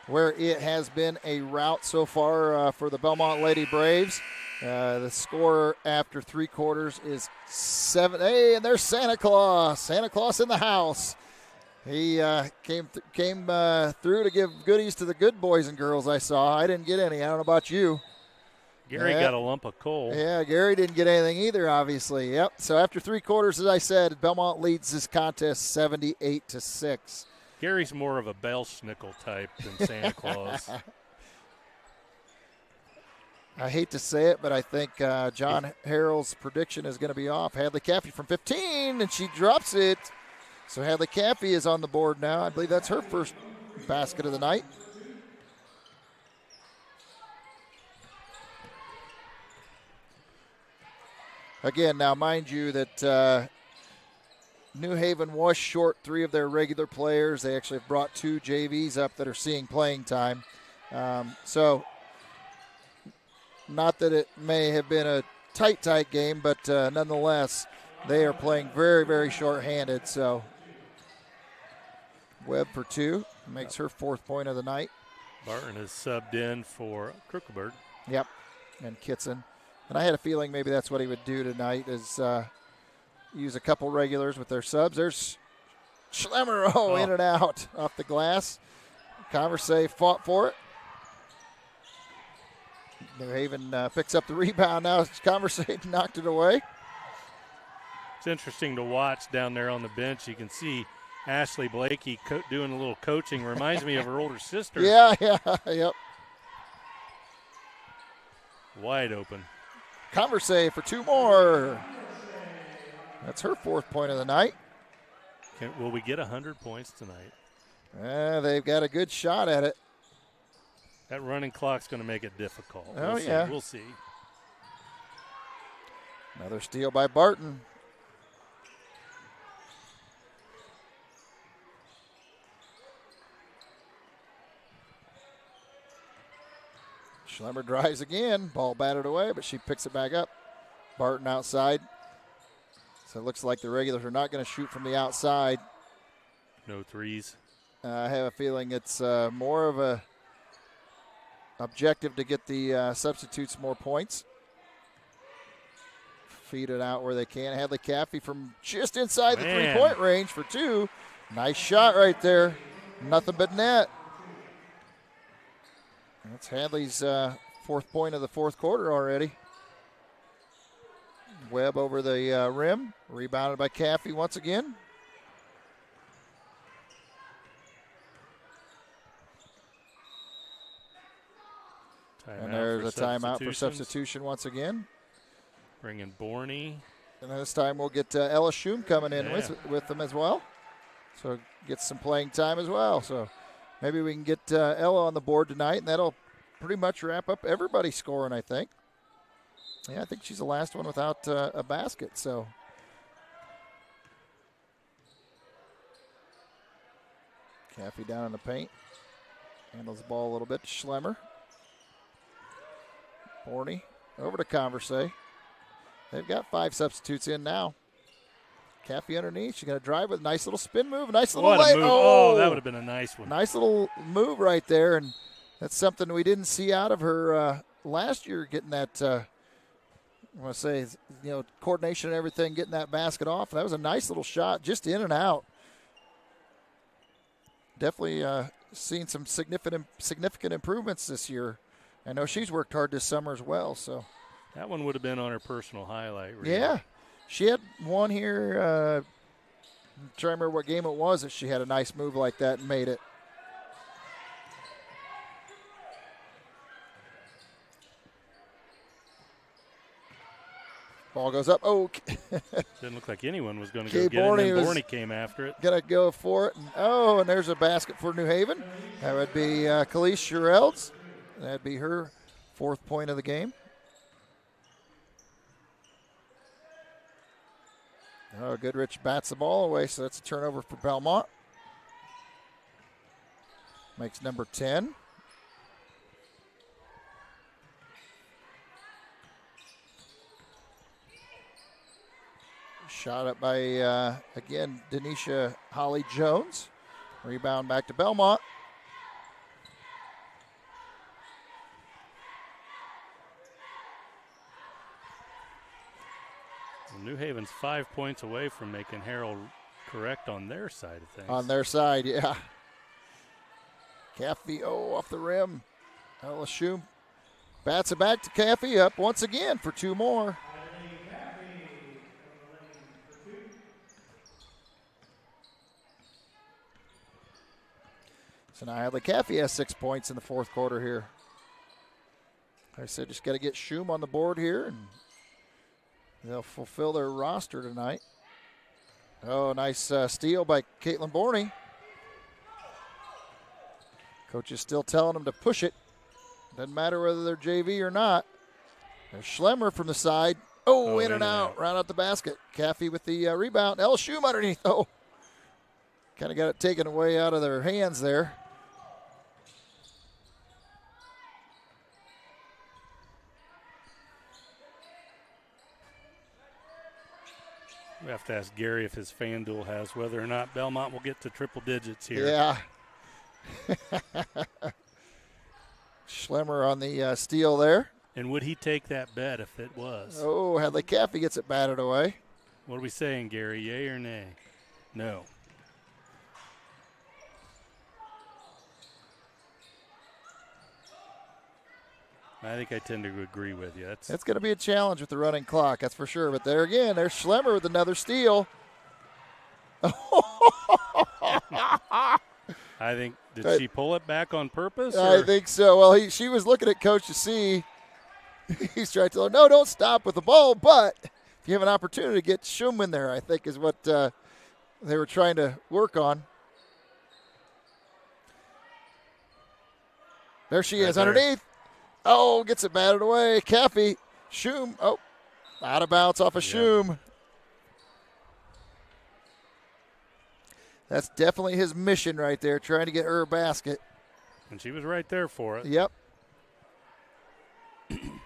where it has been a rout so far for the Bellmont Lady Braves. The score after 3 quarters is 7. Hey, and there's Santa Claus. Santa Claus in the house. He came through to give goodies to the good boys and girls I saw. I didn't get any. I don't know about you. Gary got a lump of coal. Yeah, Gary didn't get anything either, obviously. Yep. So after 3 quarters, as I said, Bellmont leads this contest 78-6. Gary's more of a Belsnickel type than Santa Claus. I hate to say it, but I think John Harrell's prediction is going to be off. Hadley Caffey from 15, and she drops it. So Hadley Caffey is on the board now. I believe that's her first basket of the night. Again, now mind you that New Haven was short 3 of their regular players. They actually have brought 2 JVs up that are seeing playing time. So not that it may have been a tight game, but nonetheless, they are playing very, very short-handed. So Webb for 2 makes her 4th point of the night. Barton is subbed in for Krukelberg. Yep, and Kitson. And I had a feeling maybe that's what he would do tonight is use a couple regulars with their subs. There's Schlemmer, in and out off the glass. Conversay fought for it. New Haven picks up the rebound now. Conversay knocked it away. It's interesting to watch down there on the bench. You can see Ashley Blakey doing a little coaching. Reminds me of her older sister. Yeah, yep. Wide open. Conversay for 2 more. That's her 4th point of the night. Will we get 100 points tonight? They've got a good shot at it. That running clock's going to make it difficult. We'll see. Another steal by Barton. Schlemmer drives again. Ball batted away, but she picks it back up. Barton outside. So it looks like the regulars are not going to shoot from the outside. No threes. I have a feeling it's more of a objective to get the substitutes more points. Feed it out where they can. Hadley Caffey from just inside the 3-point range for 2. Nice shot right there. Nothing but net. That's Hadley's 4th point of the 4th quarter already. Webb over the rim. Rebounded by Caffey once again. And there's a timeout for substitution once again. Bringing Borney. And this time we'll get Ella Schum coming in with them as well. So get some playing time as well. So maybe we can get Ella on the board tonight, and that'll pretty much wrap up everybody scoring, I think. Yeah, I think she's the last one without a basket. So Caffey down in the paint. Handles the ball a little bit. Schlemmer. Borney over to Conversay. They've got 5 substitutes in now. Caffey underneath. She's going to drive with a nice little spin move. Nice little lay. Oh, that would have been a nice one. Nice little move right there. And that's something we didn't see out of her last year, getting that, I want to say, coordination and everything, getting that basket off. That was a nice little shot, just in and out. Definitely seen some significant improvements this year. I know she's worked hard this summer as well. So that one would have been on her personal highlight reel. Yeah. She had one here, I'm trying to remember what game it was, that she had a nice move like that and made it. Ball goes up. Oh. Didn't look like anyone was going to go get it, and Borney came after it. Going to go for it. And there's a basket for New Haven. That would be Khalees Sherelds. That'd be her 4th point of the game. Goodrich bats the ball away, so that's a turnover for Bellmont. Makes number 10. Shot up by, again, Denisha Holly Jones. Rebound back to Bellmont. Well, New Haven's 5 points away from making Harold correct on their side of things. On their side, yeah. Caffey, off the rim. LSU bats it back to Caffey, up once again for 2 more. So now Hadley Caffey has 6 points in the fourth quarter here. Like I said, just got to get Schum on the board here, and they'll fulfill their roster tonight. Oh, nice steal by Caitlin Borney. Coach is still telling them to push it. Doesn't matter whether they're JV or not. There's Schlemmer from the side. Oh, in and out. Round out the basket. Caffey with the rebound. Schum underneath, though. Kind of got it taken away out of their hands there. We have to ask Gary if his FanDuel has whether or not Bellmont will get to triple digits here. Yeah. Schlemmer on the steal there. And would he take that bet if it was? Oh, Hadley Caffey gets it batted away. What are we saying, Gary? Yay or nay? No. I think I tend to agree with you. It's going to be a challenge with the running clock, that's for sure. But there again, there's Schlemmer with another steal. I think, did she pull it back on purpose? I think so. Well, she was looking at Coach to see. He's trying to tell her, no, don't stop with the ball. But if you have an opportunity to get Schum in there, I think is what they were trying to work on. There she is underneath. Oh, gets it batted away. Caffey, Schum. Oh, out of bounds off of Schum. That's definitely his mission right there, trying to get her a basket. And she was right there for it. Yep. Can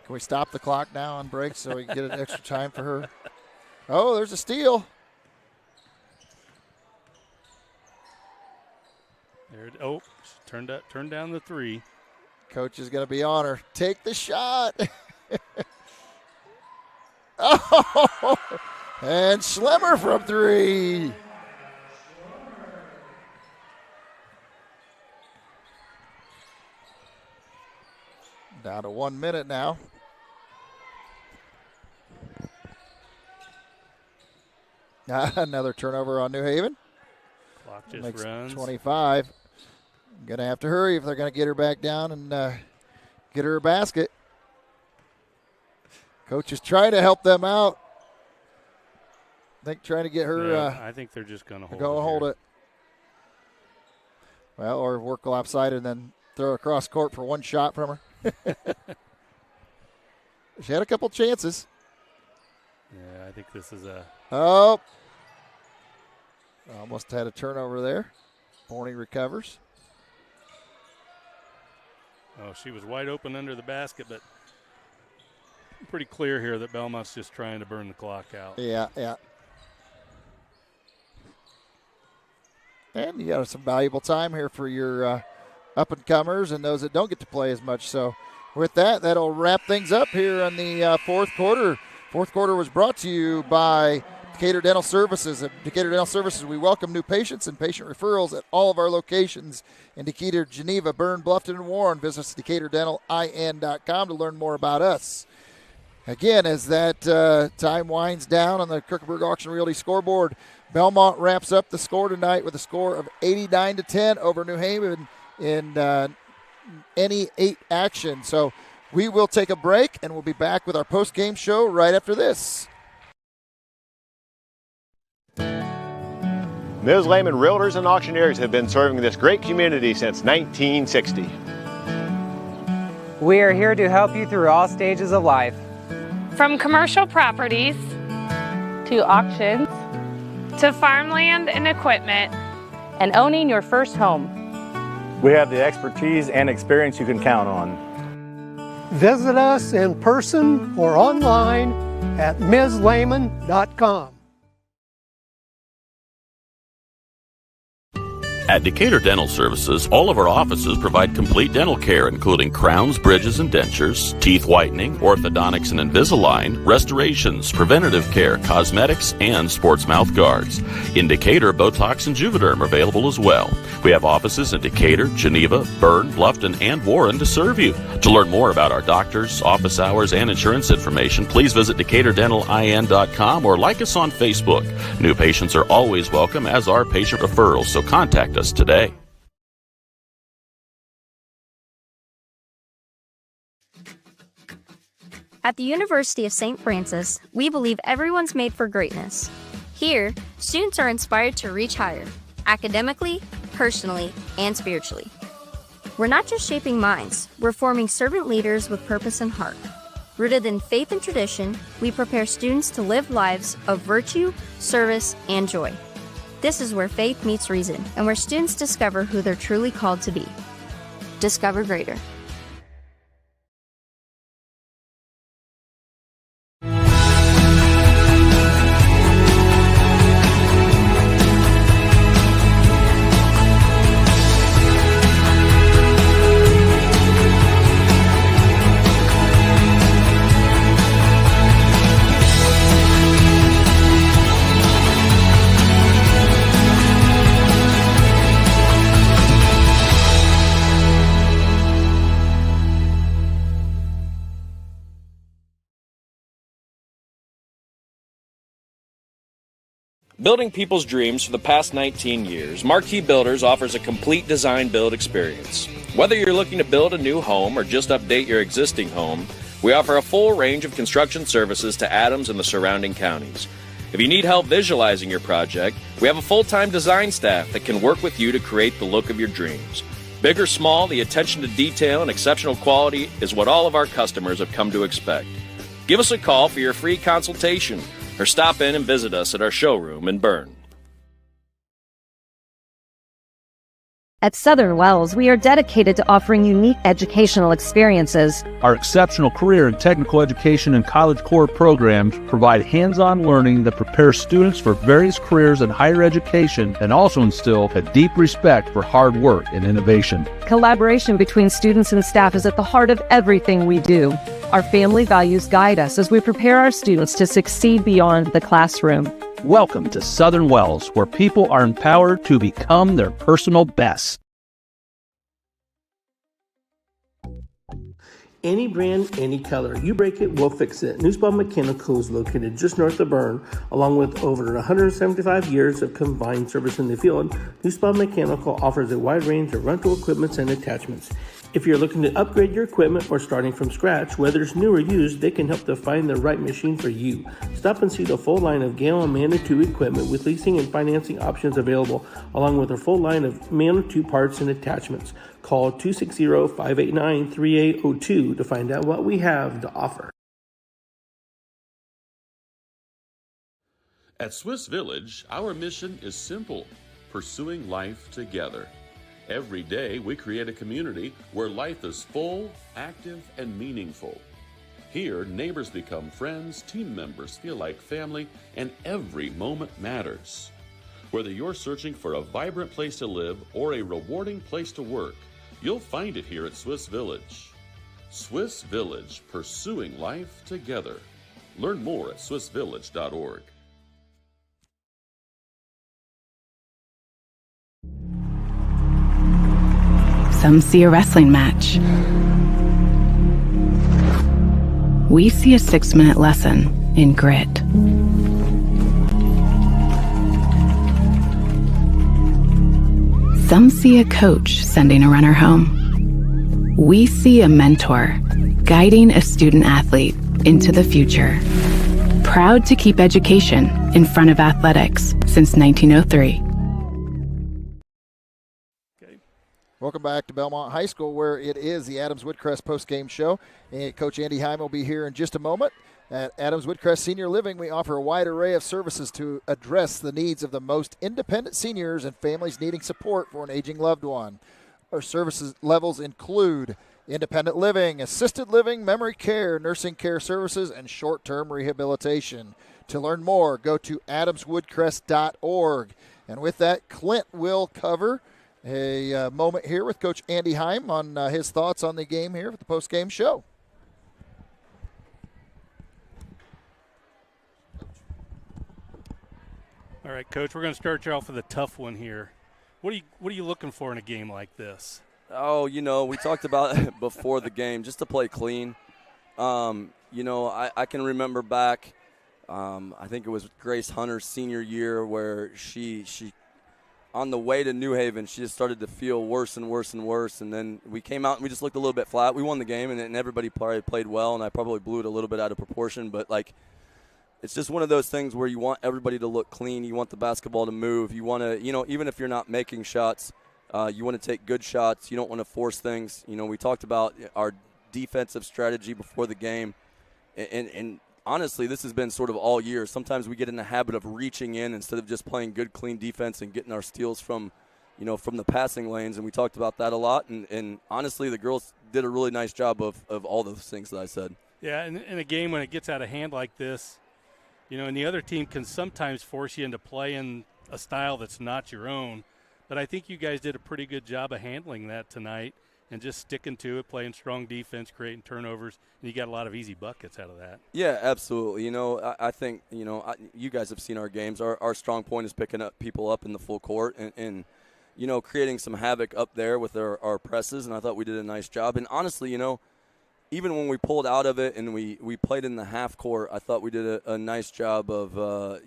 we stop the clock now on break so we can get an extra time for her? Oh, there's a steal. There, she turned down the three. Coach is going to be on her. Take the shot. Oh, and Schlemmer from three. Down to 1 minute now. Another turnover on New Haven. Clock just Makes runs. 25. Going to have to hurry if they're going to get her back down and get her a basket. Coach is trying to help them out. I think trying to get her. I think they're just going to hold it. Well, or work lopsided and then throw across court for one shot from her. She had a couple chances. Yeah, I think this is a. Oh. Almost had a turnover there. Borney recovers. Oh, she was wide open under the basket, but pretty clear here that Belmont's just trying to burn the clock out. Yeah. And you got some valuable time here for your up-and-comers and those that don't get to play as much. So with that, that'll wrap things up here in the fourth quarter. Fourth quarter was brought to you by Decatur Dental Services. At Decatur Dental Services, we welcome new patients and patient referrals at all of our locations in Decatur, Geneva, Berne, Bluffton, and Warren. Visit us at DecaturDentalIN.com to learn more about us. Again, as that time winds down on the Krukenberg Auction Realty scoreboard, Bellmont wraps up the score tonight with a score of 89-10 over New Haven in any 8 action. So we will take a break, and we'll be back with our post-game show right after this. Ms. Lehman Realtors and Auctioneers have been serving this great community since 1960. We are here to help you through all stages of life. From commercial properties To auctions to farmland and equipment and owning your first home. We have the expertise and experience you can count on. Visit us in person or online at MsLehman.com. At Decatur Dental Services, all of our offices provide complete dental care, including crowns, bridges, and dentures, teeth whitening, orthodontics and Invisalign, restorations, preventative care, cosmetics, and sports mouth guards. In Decatur, Botox and Juvederm are available as well. We have offices in Decatur, Geneva, Berne, Bluffton, and Warren to serve you. To learn more about our doctors, office hours, and insurance information, please visit DecaturDentalIN.com or like us on Facebook. New patients are always welcome, as are patient referrals, so contact us today. At the University of St. Francis, we believe everyone's made for greatness. Here, students are inspired to reach higher, academically, personally, and spiritually. We're not just shaping minds, we're forming servant leaders with purpose and heart. Rooted in faith and tradition, we prepare students to live lives of virtue, service, and joy. This is where faith meets reason, and where students discover who they're truly called to be. Discover greater. Building people's dreams for the past 19 years, Marquee Builders offers a complete design build experience. Whether you're looking to build a new home or just update your existing home, we offer a full range of construction services to Adams and the surrounding counties. If you need help visualizing your project, we have a full-time design staff that can work with you to create the look of your dreams. Big or small, the attention to detail and exceptional quality is what all of our customers have come to expect. Give us a call for your free consultation, or stop in and visit us at our showroom in Berne. At Southern Wells, we are dedicated to offering unique educational experiences. Our exceptional career and technical education and College Core programs provide hands-on learning that prepares students for various careers in higher education and also instill a deep respect for hard work and innovation. Collaboration between students and staff is at the heart of everything we do. Our family values guide us as we prepare our students to succeed beyond the classroom. Welcome to Southern Wells, where people are empowered to become their personal best. Any brand, any color. You break it, we'll fix it. Newspawn Mechanical is located just north of Berne. Along with over 175 years of combined service in the field, Newspawn Mechanical offers a wide range of rental equipment and attachments. If you're looking to upgrade your equipment or starting from scratch, whether it's new or used, they can help to find the right machine for you. Stop and see the full line of Gale and Manitou equipment with leasing and financing options available, along with a full line of Manitou parts and attachments. Call 260-589-3802 to find out what we have to offer. At Swiss Village, our mission is simple: pursuing life together. Every day, we create a community where life is full, active, and meaningful. Here, neighbors become friends, team members feel like family, and every moment matters. Whether you're searching for a vibrant place to live or a rewarding place to work, you'll find it here at Swiss Village. Swiss Village, pursuing life together. Learn more at swissvillage.org. Some see a wrestling match. We see a 6-minute lesson in grit. Some see a coach sending a runner home. We see a mentor guiding a student athlete into the future. Proud to keep education in front of athletics since 1903. Welcome back to Bellmont High School, where it is the Adams Woodcrest postgame show. And Coach Andy Heim will be here in just a moment. At Adams Woodcrest Senior Living, we offer a wide array of services to address the needs of the most independent seniors and families needing support for an aging loved one. Our services levels include independent living, assisted living, memory care, nursing care services, and short-term rehabilitation. To learn more, go to adamswoodcrest.org. And with that, Clint will cover a moment here with Coach Andy Heim on his thoughts on the game here for the post-game show. All right, Coach, we're going to start you off with a tough one here. What are you looking for in a game like this? Oh, we talked about it before the game, just to play clean. I can remember back, I think it was Grace Hunter's senior year, where she on the way to New Haven, she just started to feel worse and worse and worse. And then we came out and we just looked a little bit flat. We won the game, and everybody probably played well, and I probably blew it a little bit out of proportion. But, it's just one of those things where you want everybody to look clean. You want the basketball to move. You want to, even if you're not making shots, you want to take good shots. You don't want to force things. We talked about our defensive strategy before the game. And honestly, this has been sort of all year. Sometimes we get in the habit of reaching in instead of just playing good, clean defense and getting our steals from the passing lanes. And we talked about that a lot. And honestly, the girls did a really nice job of all those things that I said. Yeah, and in a game when it gets out of hand like this, and the other team can sometimes force you into playing a style that's not your own. But I think you guys did a pretty good job of handling that tonight and just sticking to it, playing strong defense, creating turnovers, and you got a lot of easy buckets out of that. Yeah, absolutely. I think, you guys have seen our games. Our strong point is picking up people up in the full court and creating some havoc up there with our presses, and I thought we did a nice job. And honestly, even when we pulled out of it and we played in the half court, I thought we did a nice job of,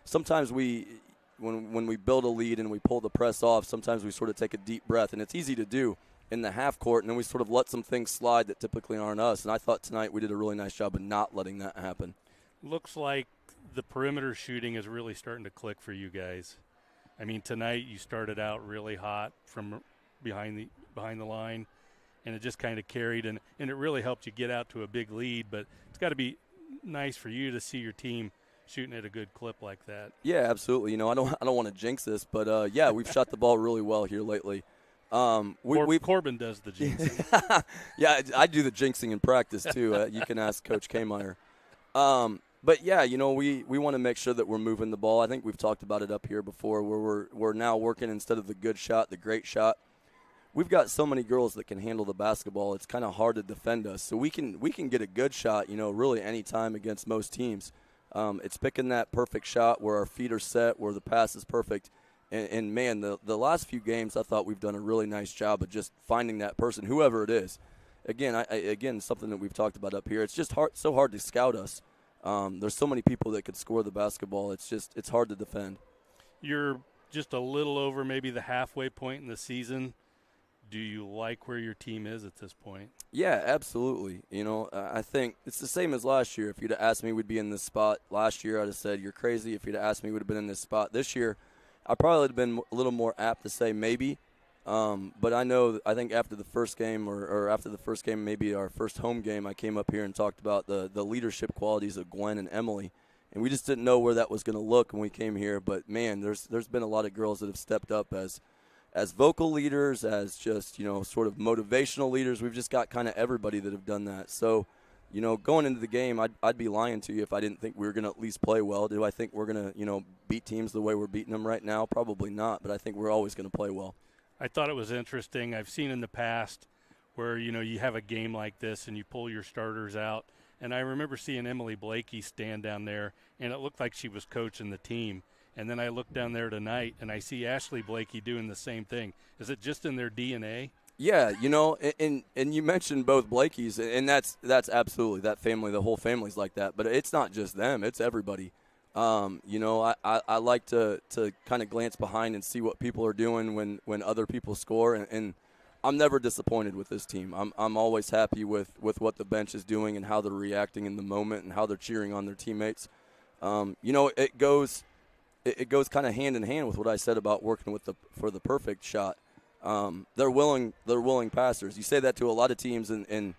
sometimes when we build a lead and we pull the press off, sometimes we sort of take a deep breath, and it's easy to do in the half court, and then we sort of let some things slide that typically aren't us. And I thought tonight we did a really nice job of not letting that happen. Looks like the perimeter shooting is really starting to click for you guys. I mean, tonight you started out really hot from behind the line, and it just kind of carried, and it really helped you get out to a big lead. But it's got to be nice for you to see your team shooting at a good clip like that. Yeah, absolutely. I don't want to jinx this, but we've shot the ball really well here lately. Corbin does the jinxing. Yeah, I do the jinxing in practice too. You can ask Coach Kmeyer. But yeah, we want to make sure that we're moving the ball. I think we've talked about it up here before, where we're now working instead of the good shot, the great shot. We've got so many girls that can handle the basketball. It's kind of hard to defend us. So we can get a good shot, really any time against most teams. It's picking that perfect shot where our feet are set, where the pass is perfect. And man, the last few games, I thought we've done a really nice job of just finding that person, whoever it is. Again, something that we've talked about up here. It's just so hard to scout us. There's so many people that could score the basketball. It's hard to defend. You're just a little over maybe the halfway point in the season. Do you like where your team is at this point? Yeah, absolutely. I think it's the same as last year. If you'd have asked me we'd be in this spot last year, I'd have said you're crazy. If you'd have asked me we'd have been in this spot this year, I probably would have been a little more apt to say maybe. But I think after the first game or after the first game, maybe our first home game, I came up here and talked about the leadership qualities of Gwen and Emily. And we just didn't know where that was going to look when we came here. But, man, there's been a lot of girls that have stepped up as vocal leaders, as just, sort of motivational leaders. We've just got kind of everybody that have done that. So, going into the game, I'd be lying to you if I didn't think we were going to at least play well. Do I think we're going to, beat teams the way we're beating them right now? Probably not, but I think we're always going to play well. I thought it was interesting. I've seen in the past where, you have a game like this and you pull your starters out. And I remember seeing Emily Blakey stand down there, and it looked like she was coaching the team. And then I look down there tonight, and I see Ashley Blakey doing the same thing. Is it just in their DNA? Yeah, and you mentioned both Blakeys, and that's absolutely that family. The whole family's like that. But it's not just them; it's everybody. I like to kind of glance behind and see what people are doing when other people score, and I'm never disappointed with this team. I'm always happy with what the bench is doing and how they're reacting in the moment and how they're cheering on their teammates. It goes kind of hand in hand with what I said about working for the perfect shot. They're willing passers. You say that to a lot of teams, and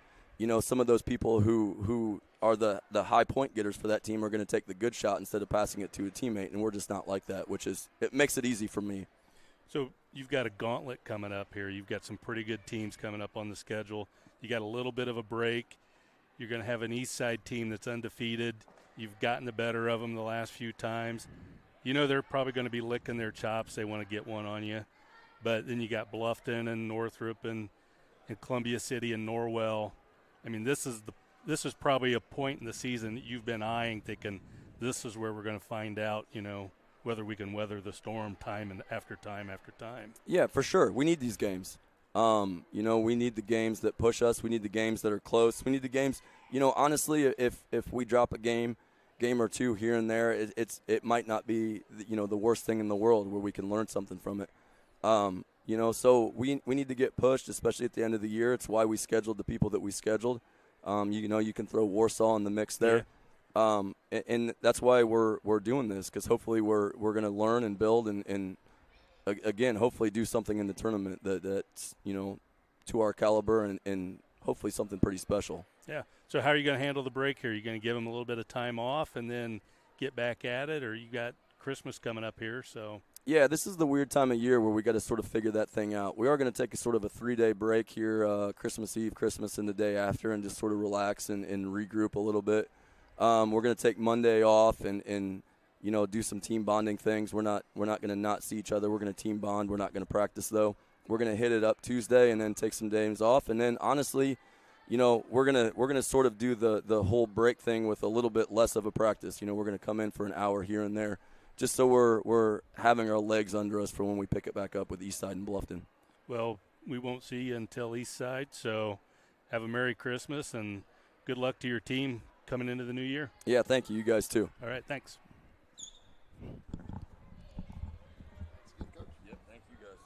some of those people who are the high point getters for that team are going to take the good shot instead of passing it to a teammate, and we're just not like that, it makes it easy for me. So you've got a gauntlet coming up here. You've got some pretty good teams coming up on the schedule. You got a little bit of a break. You're going to have an East Side team that's undefeated. You've gotten the better of them the last few times. They're probably going to be licking their chops. They want to get one on you. But then you got Bluffton and Northrop and Columbia City and Norwell. I mean, this is probably a point in the season that you've been eyeing, thinking this is where we're going to find out, whether we can weather the storm time after time after time. Yeah, for sure. We need these games. We need the games that push us. We need the games that are close. We need the games. Honestly, if we drop a game or two here and there, it might not be the worst thing in the world where we can learn something from it. So we need to get pushed, especially at the end of the year. It's why we scheduled the people that we scheduled. You can throw Warsaw in the mix there. Yeah. And that's why we're doing this, because hopefully we're going to learn and build and again, hopefully do something in the tournament that's to our caliber and hopefully something pretty special. Yeah. So how are you going to handle the break here? Are you going to give them a little bit of time off and then get back at it, or you got Christmas coming up here? So yeah, this is the weird time of year where we got to sort of figure that thing out. We are going to take a sort of a 3-day break here, Christmas Eve, Christmas, and the day after, and just sort of relax and regroup a little bit. We're going to take Monday off and do some team bonding things. We're not going to not see each other. We're going to team bond. We're not going to practice, though. We're going to hit it up Tuesday and then take some days off. And then, honestly, we're gonna sort of do the whole break thing with a little bit less of a practice. We're going to come in for an hour here and there, just so we're having our legs under us for when we pick it back up with Eastside and Bluffton. Well, we won't see you until Eastside, so have a Merry Christmas and good luck to your team coming into the new year. Yeah, thank you. You guys too. All right, thanks. Yep, thank you guys.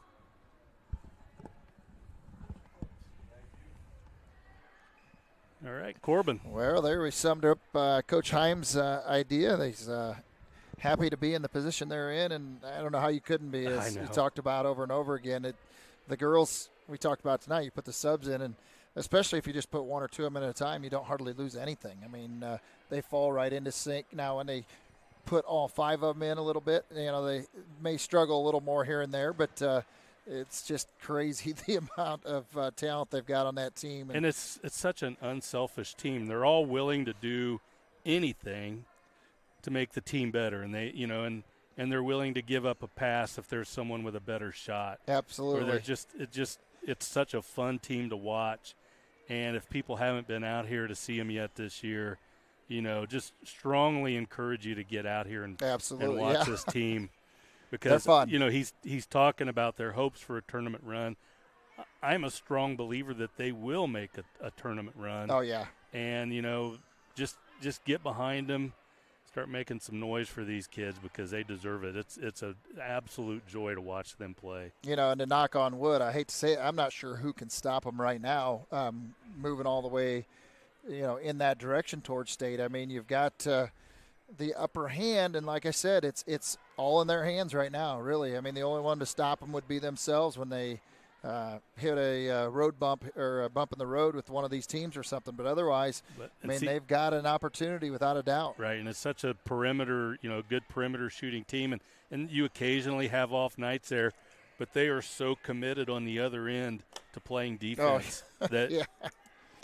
All right, Corbin. Well, there we summed up Coach Heim's idea. He's happy to be in the position they're in, and I don't know how you couldn't be, as you talked about over and over again. The girls we talked about tonight, you put the subs in, and especially if you just put one or two of them at a time, you don't hardly lose anything. I mean, they fall right into sync. Now, when they put all 5 of them in a little bit, they may struggle a little more here and there, but it's just crazy the amount of talent they've got on that team. And it's such an unselfish team. They're all willing to do anything to make the team better, and they, and they're willing to give up a pass if there's someone with a better shot. Absolutely. Or it's such a fun team to watch. And if people haven't been out here to see them yet this year, just strongly encourage you to get out here and watch this team, because he's talking about their hopes for a tournament run. I'm a strong believer that they will make a tournament run. Oh yeah, and just get behind them, start making some noise for these kids, because they deserve it. It's an absolute joy to watch them play. And to knock on wood, I hate to say it, I'm not sure who can stop them right now, moving all the way in that direction towards state. I mean, you've got the upper hand, and like I said, it's all in their hands right now, really. I mean, the only one to stop them would be themselves when they hit a road bump or a bump in the road with one of these teams or something. But otherwise, they've got an opportunity without a doubt. Right, and it's such a perimeter, good perimeter shooting team, and you occasionally have off nights there, but they are so committed on the other end to playing defense that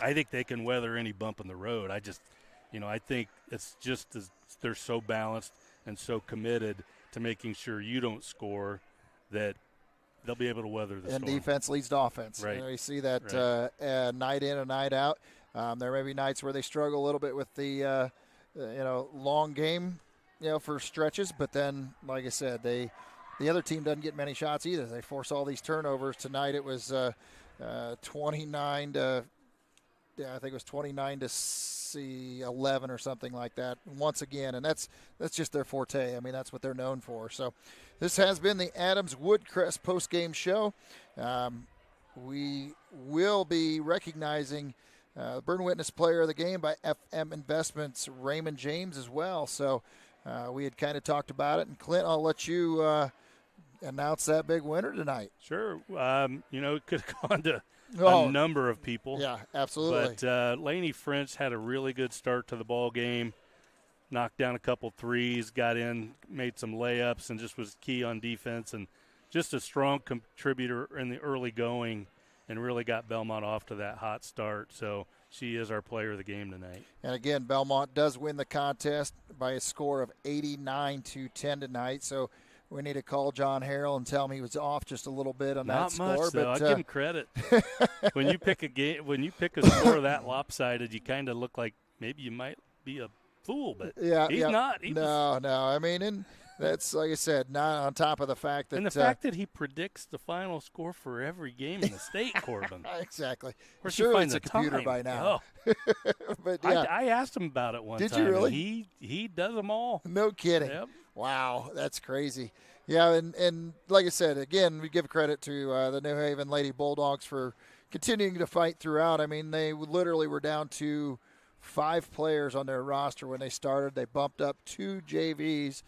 I think they can weather any bump in the road. I think it's just they're so balanced and so committed to making sure you don't score that they'll be able to weather the storm. And defense leads to offense. Right. You see that night in and night out. There may be nights where they struggle a little bit with the long game, for stretches. But then, like I said, the other team doesn't get many shots either. They force all these turnovers. Tonight it was 29 to. Yeah, I think it was 29 to 11 or something like that. Once again, and that's just their forte. I mean, that's what they're known for. So, this has been the Adams Woodcrest postgame show. We will be recognizing Berne Witness Player of the Game by FM Investments, Raymond James, as well. So, we had kind of talked about it. And Clint, I'll let you announce that big winner tonight. Sure. It could have gone to a number of people. Yeah, absolutely. But Laney French had a really good start to the ball game, knocked down a couple threes, got in, made some layups, and just was key on defense, and just a strong contributor in the early going, and really got Bellmont off to that hot start. So she is our player of the game tonight. And again, Bellmont does win the contest by a score of 89-10 tonight. So we need to call John Harrell and tell him he was off just a little bit on that score. Not much, though. But I'll give him credit. When you pick a score that lopsided, you kind of look like maybe you might be a fool, but he's not. No. I mean, and that's, like I said, not on top of the fact that. And the fact that he predicts the final score for every game in the state, Corbin. Exactly. Where's sure, he it's a computer by now. Oh. But yeah. I asked him about it one time. Did you really? He does them all. No kidding. Yep. Wow, that's crazy. Yeah, and like I said, again, we give credit to the New Haven Lady Bulldogs for continuing to fight throughout. I mean, they literally were down to 5 players on their roster when they started. They bumped up 2 JVs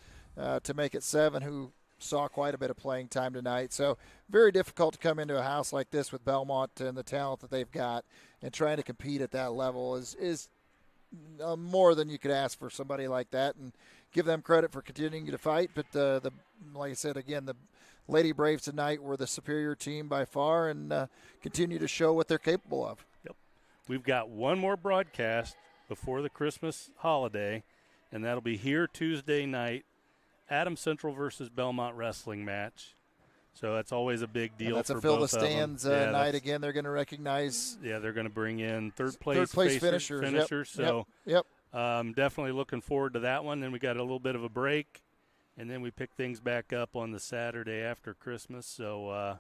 to make it 7, who saw quite a bit of playing time tonight. So very difficult to come into a house like this with Bellmont and the talent that they've got, and trying to compete at that level is more than you could ask for somebody like that, and give them credit for continuing to fight. But the like I said, again, the Lady Braves tonight were the superior team by far, and continue to show what they're capable of. Yep. We've got one more broadcast before the Christmas holiday, and that'll be here Tuesday night, Adams Central versus Bellmont wrestling match. So that's always a big deal. And that's for a fill the both stands night again. They're going to recognize. Yeah, they're going to bring in third place finishers. Yep. So yep. Definitely looking forward to that one. Then we got a little bit of a break, and then we pick things back up on the Saturday after Christmas. So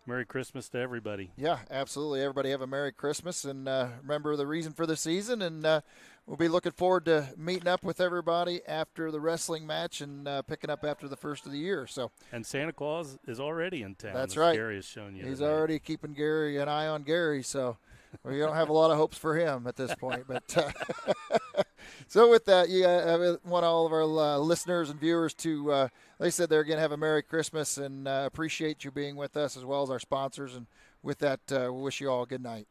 Merry Christmas to everybody. Yeah, absolutely. Everybody have a Merry Christmas, and remember the reason for the season. And we'll be looking forward to meeting up with everybody after the wrestling match and picking up after the first of the year. So. And Santa Claus is already in town. That's right. Gary has shown you. He's already keeping an eye on Gary. So we don't have a lot of hopes for him at this point. But so with that, I want all of our listeners and viewers to, like I said, they're going to have a Merry Christmas, and appreciate you being with us, as well as our sponsors. And with that, we wish you all a good night.